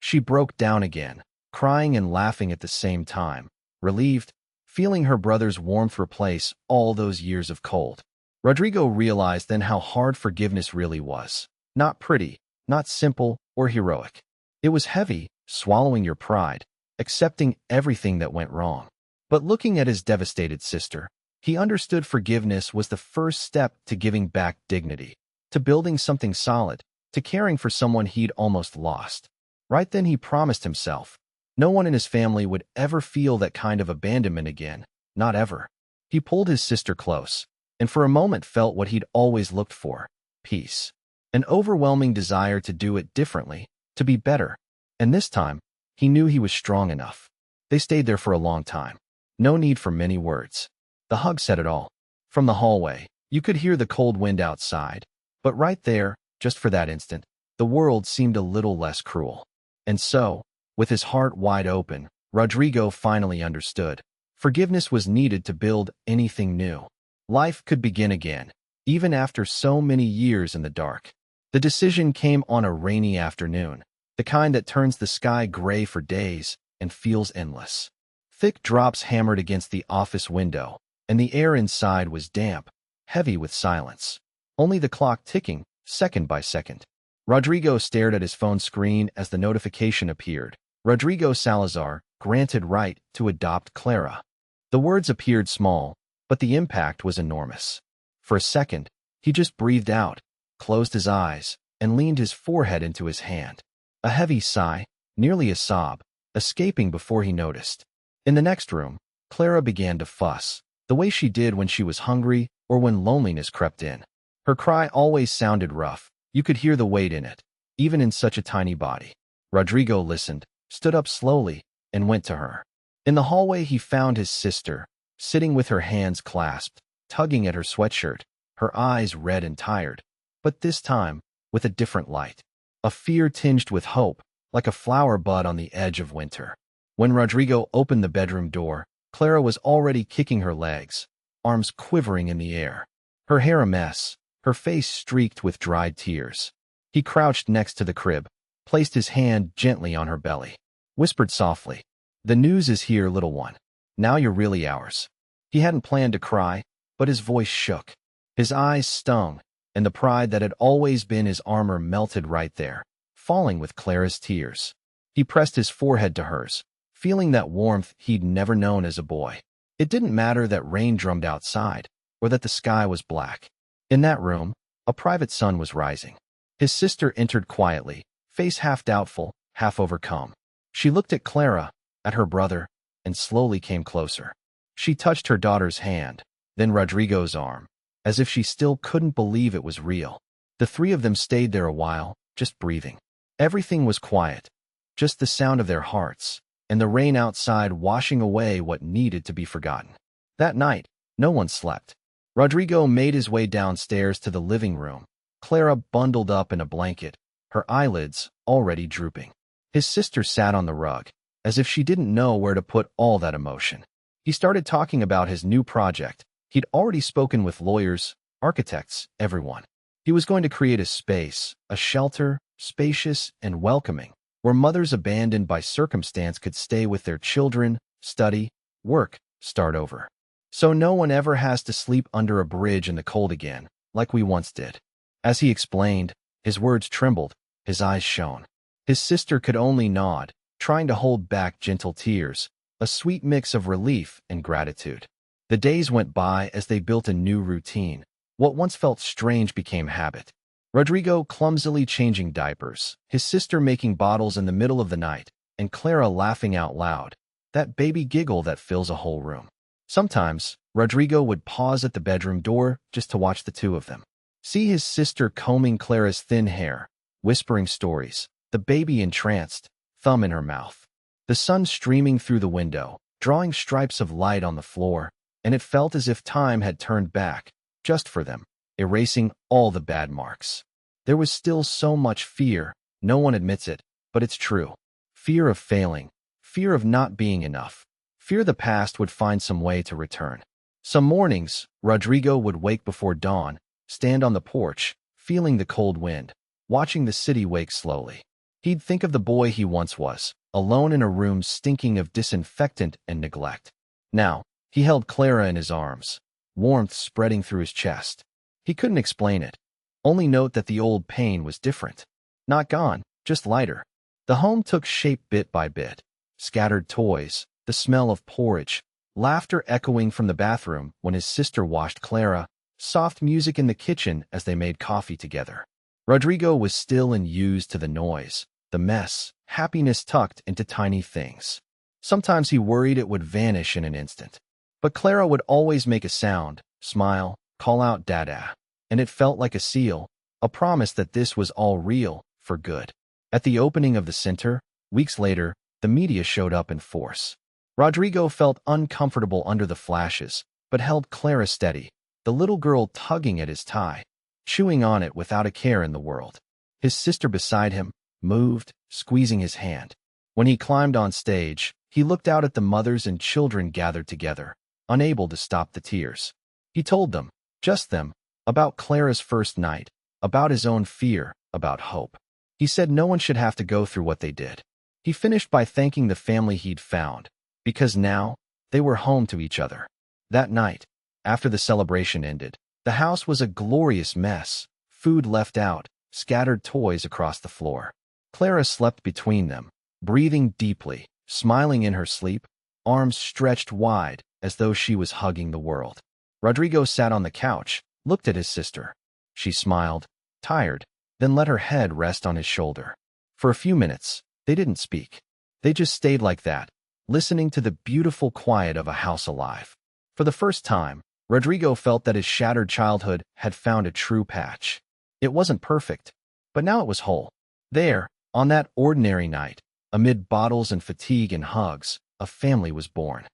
She broke down again, crying and laughing at the same time, relieved, feeling her brother's warmth replace all those years of cold. Rodrigo realized then how hard forgiveness really was. Not pretty, not simple or heroic. It was heavy, swallowing your pride, accepting everything that went wrong. But looking at his devastated sister, he understood forgiveness was the first step to giving back dignity, to building something solid, to caring for someone he'd almost lost. Right then he promised himself, no one in his family would ever feel that kind of abandonment again, not ever. He pulled his sister close, and for a moment felt what he'd always looked for, peace. An overwhelming desire to do it differently, to be better. And this time, he knew he was strong enough. They stayed there for a long time. No need for many words. The hug said it all. From the hallway, you could hear the cold wind outside. But right there, just for that instant, the world seemed a little less cruel. And so, with his heart wide open, Rodrigo finally understood. Forgiveness was needed to build anything new. Life could begin again, even after so many years in the dark. The decision came on a rainy afternoon, the kind that turns the sky gray for days and feels endless. Thick drops hammered against the office window, and the air inside was damp, heavy with silence. Only the clock ticking, second by second. Rodrigo stared at his phone screen as the notification appeared. Rodrigo Salazar, granted right to adopt Clara. The words appeared small, but the impact was enormous. For a second, he just breathed out, closed his eyes, and leaned his forehead into his hand. A heavy sigh, nearly a sob, escaping before he noticed. In the next room, Clara began to fuss, the way she did when she was hungry or when loneliness crept in. Her cry always sounded rough. You could hear the weight in it, even in such a tiny body. Rodrigo listened, stood up slowly, and went to her. In the hallway he found his sister, sitting with her hands clasped, tugging at her sweatshirt, her eyes red and tired, but this time, with a different light. A fear tinged with hope, like a flower bud on the edge of winter. When Rodrigo opened the bedroom door, Clara was already kicking her legs, arms quivering in the air. Her hair a mess, her face streaked with dried tears. He crouched next to the crib, placed his hand gently on her belly, whispered softly, "The news is here, little one. Now you're really ours." He hadn't planned to cry, but his voice shook. His eyes stung, and the pride that had always been his armor melted right there, falling with Clara's tears. He pressed his forehead to hers, feeling that warmth he'd never known as a boy. It didn't matter that rain drummed outside, or that the sky was black. In that room, a private sun was rising. His sister entered quietly, face half doubtful, half overcome. She looked at Clara, at her brother, and slowly came closer. She touched her daughter's hand, then Rodrigo's arm, as if she still couldn't believe it was real. The three of them stayed there a while, just breathing. Everything was quiet, just the sound of their hearts, and the rain outside washing away what needed to be forgotten. That night, no one slept. Rodrigo made his way downstairs to the living room, Clara bundled up in a blanket, her eyelids already drooping. His sister sat on the rug, as if she didn't know where to put all that emotion. He started talking about his new project. He'd already spoken with lawyers, architects, everyone. He was going to create a space, a shelter, spacious and welcoming, where mothers abandoned by circumstance could stay with their children, study, work, start over. So no one ever has to sleep under a bridge in the cold again, like we once did. As he explained, his words trembled, his eyes shone. His sister could only nod, trying to hold back gentle tears, a sweet mix of relief and gratitude. The days went by as they built a new routine. What once felt strange became habit. Rodrigo clumsily changing diapers, his sister making bottles in the middle of the night, and Clara laughing out loud, that baby giggle that fills a whole room. Sometimes, Rodrigo would pause at the bedroom door just to watch the two of them. See his sister combing Clara's thin hair, whispering stories, the baby entranced, thumb in her mouth. The sun streaming through the window, drawing stripes of light on the floor, and it felt as if time had turned back, just for them, erasing all the bad marks. There was still so much fear, no one admits it, but it's true. Fear of failing, fear of not being enough, fear the past would find some way to return. Some mornings, Rodrigo would wake before dawn, stand on the porch, feeling the cold wind, watching the city wake slowly. He'd think of the boy he once was, alone in a room stinking of disinfectant and neglect. Now, he held Clara in his arms, warmth spreading through his chest. He couldn't explain it, only note that the old pain was different. Not gone, just lighter. The home took shape bit by bit. Scattered toys, the smell of porridge, laughter echoing from the bathroom when his sister washed Clara, soft music in the kitchen as they made coffee together. Rodrigo was still and used to the noise, the mess, happiness tucked into tiny things. Sometimes he worried it would vanish in an instant. But Clara would always make a sound, smile, call out Dada, and it felt like a seal, a promise that this was all real, for good. At the opening of the center, weeks later, the media showed up in force. Rodrigo felt uncomfortable under the flashes, but held Clara steady, the little girl tugging at his tie, chewing on it without a care in the world. His sister beside him moved, squeezing his hand. When he climbed on stage, he looked out at the mothers and children gathered together, unable to stop the tears. He told them, just them, about Clara's first night, about his own fear, about hope. He said no one should have to go through what they did. He finished by thanking the family he'd found, because now, they were home to each other. That night, after the celebration ended, the house was a glorious mess, food left out, scattered toys across the floor. Clara slept between them, breathing deeply, smiling in her sleep, arms stretched wide as though she was hugging the world. Rodrigo sat on the couch, looked at his sister. She smiled, tired, then let her head rest on his shoulder. For a few minutes, they didn't speak. They just stayed like that, listening to the beautiful quiet of a house alive. For the first time, Rodrigo felt that his shattered childhood had found a true patch. It wasn't perfect, but now it was whole. There, on that ordinary night, amid bottles and fatigue and hugs, a family was born.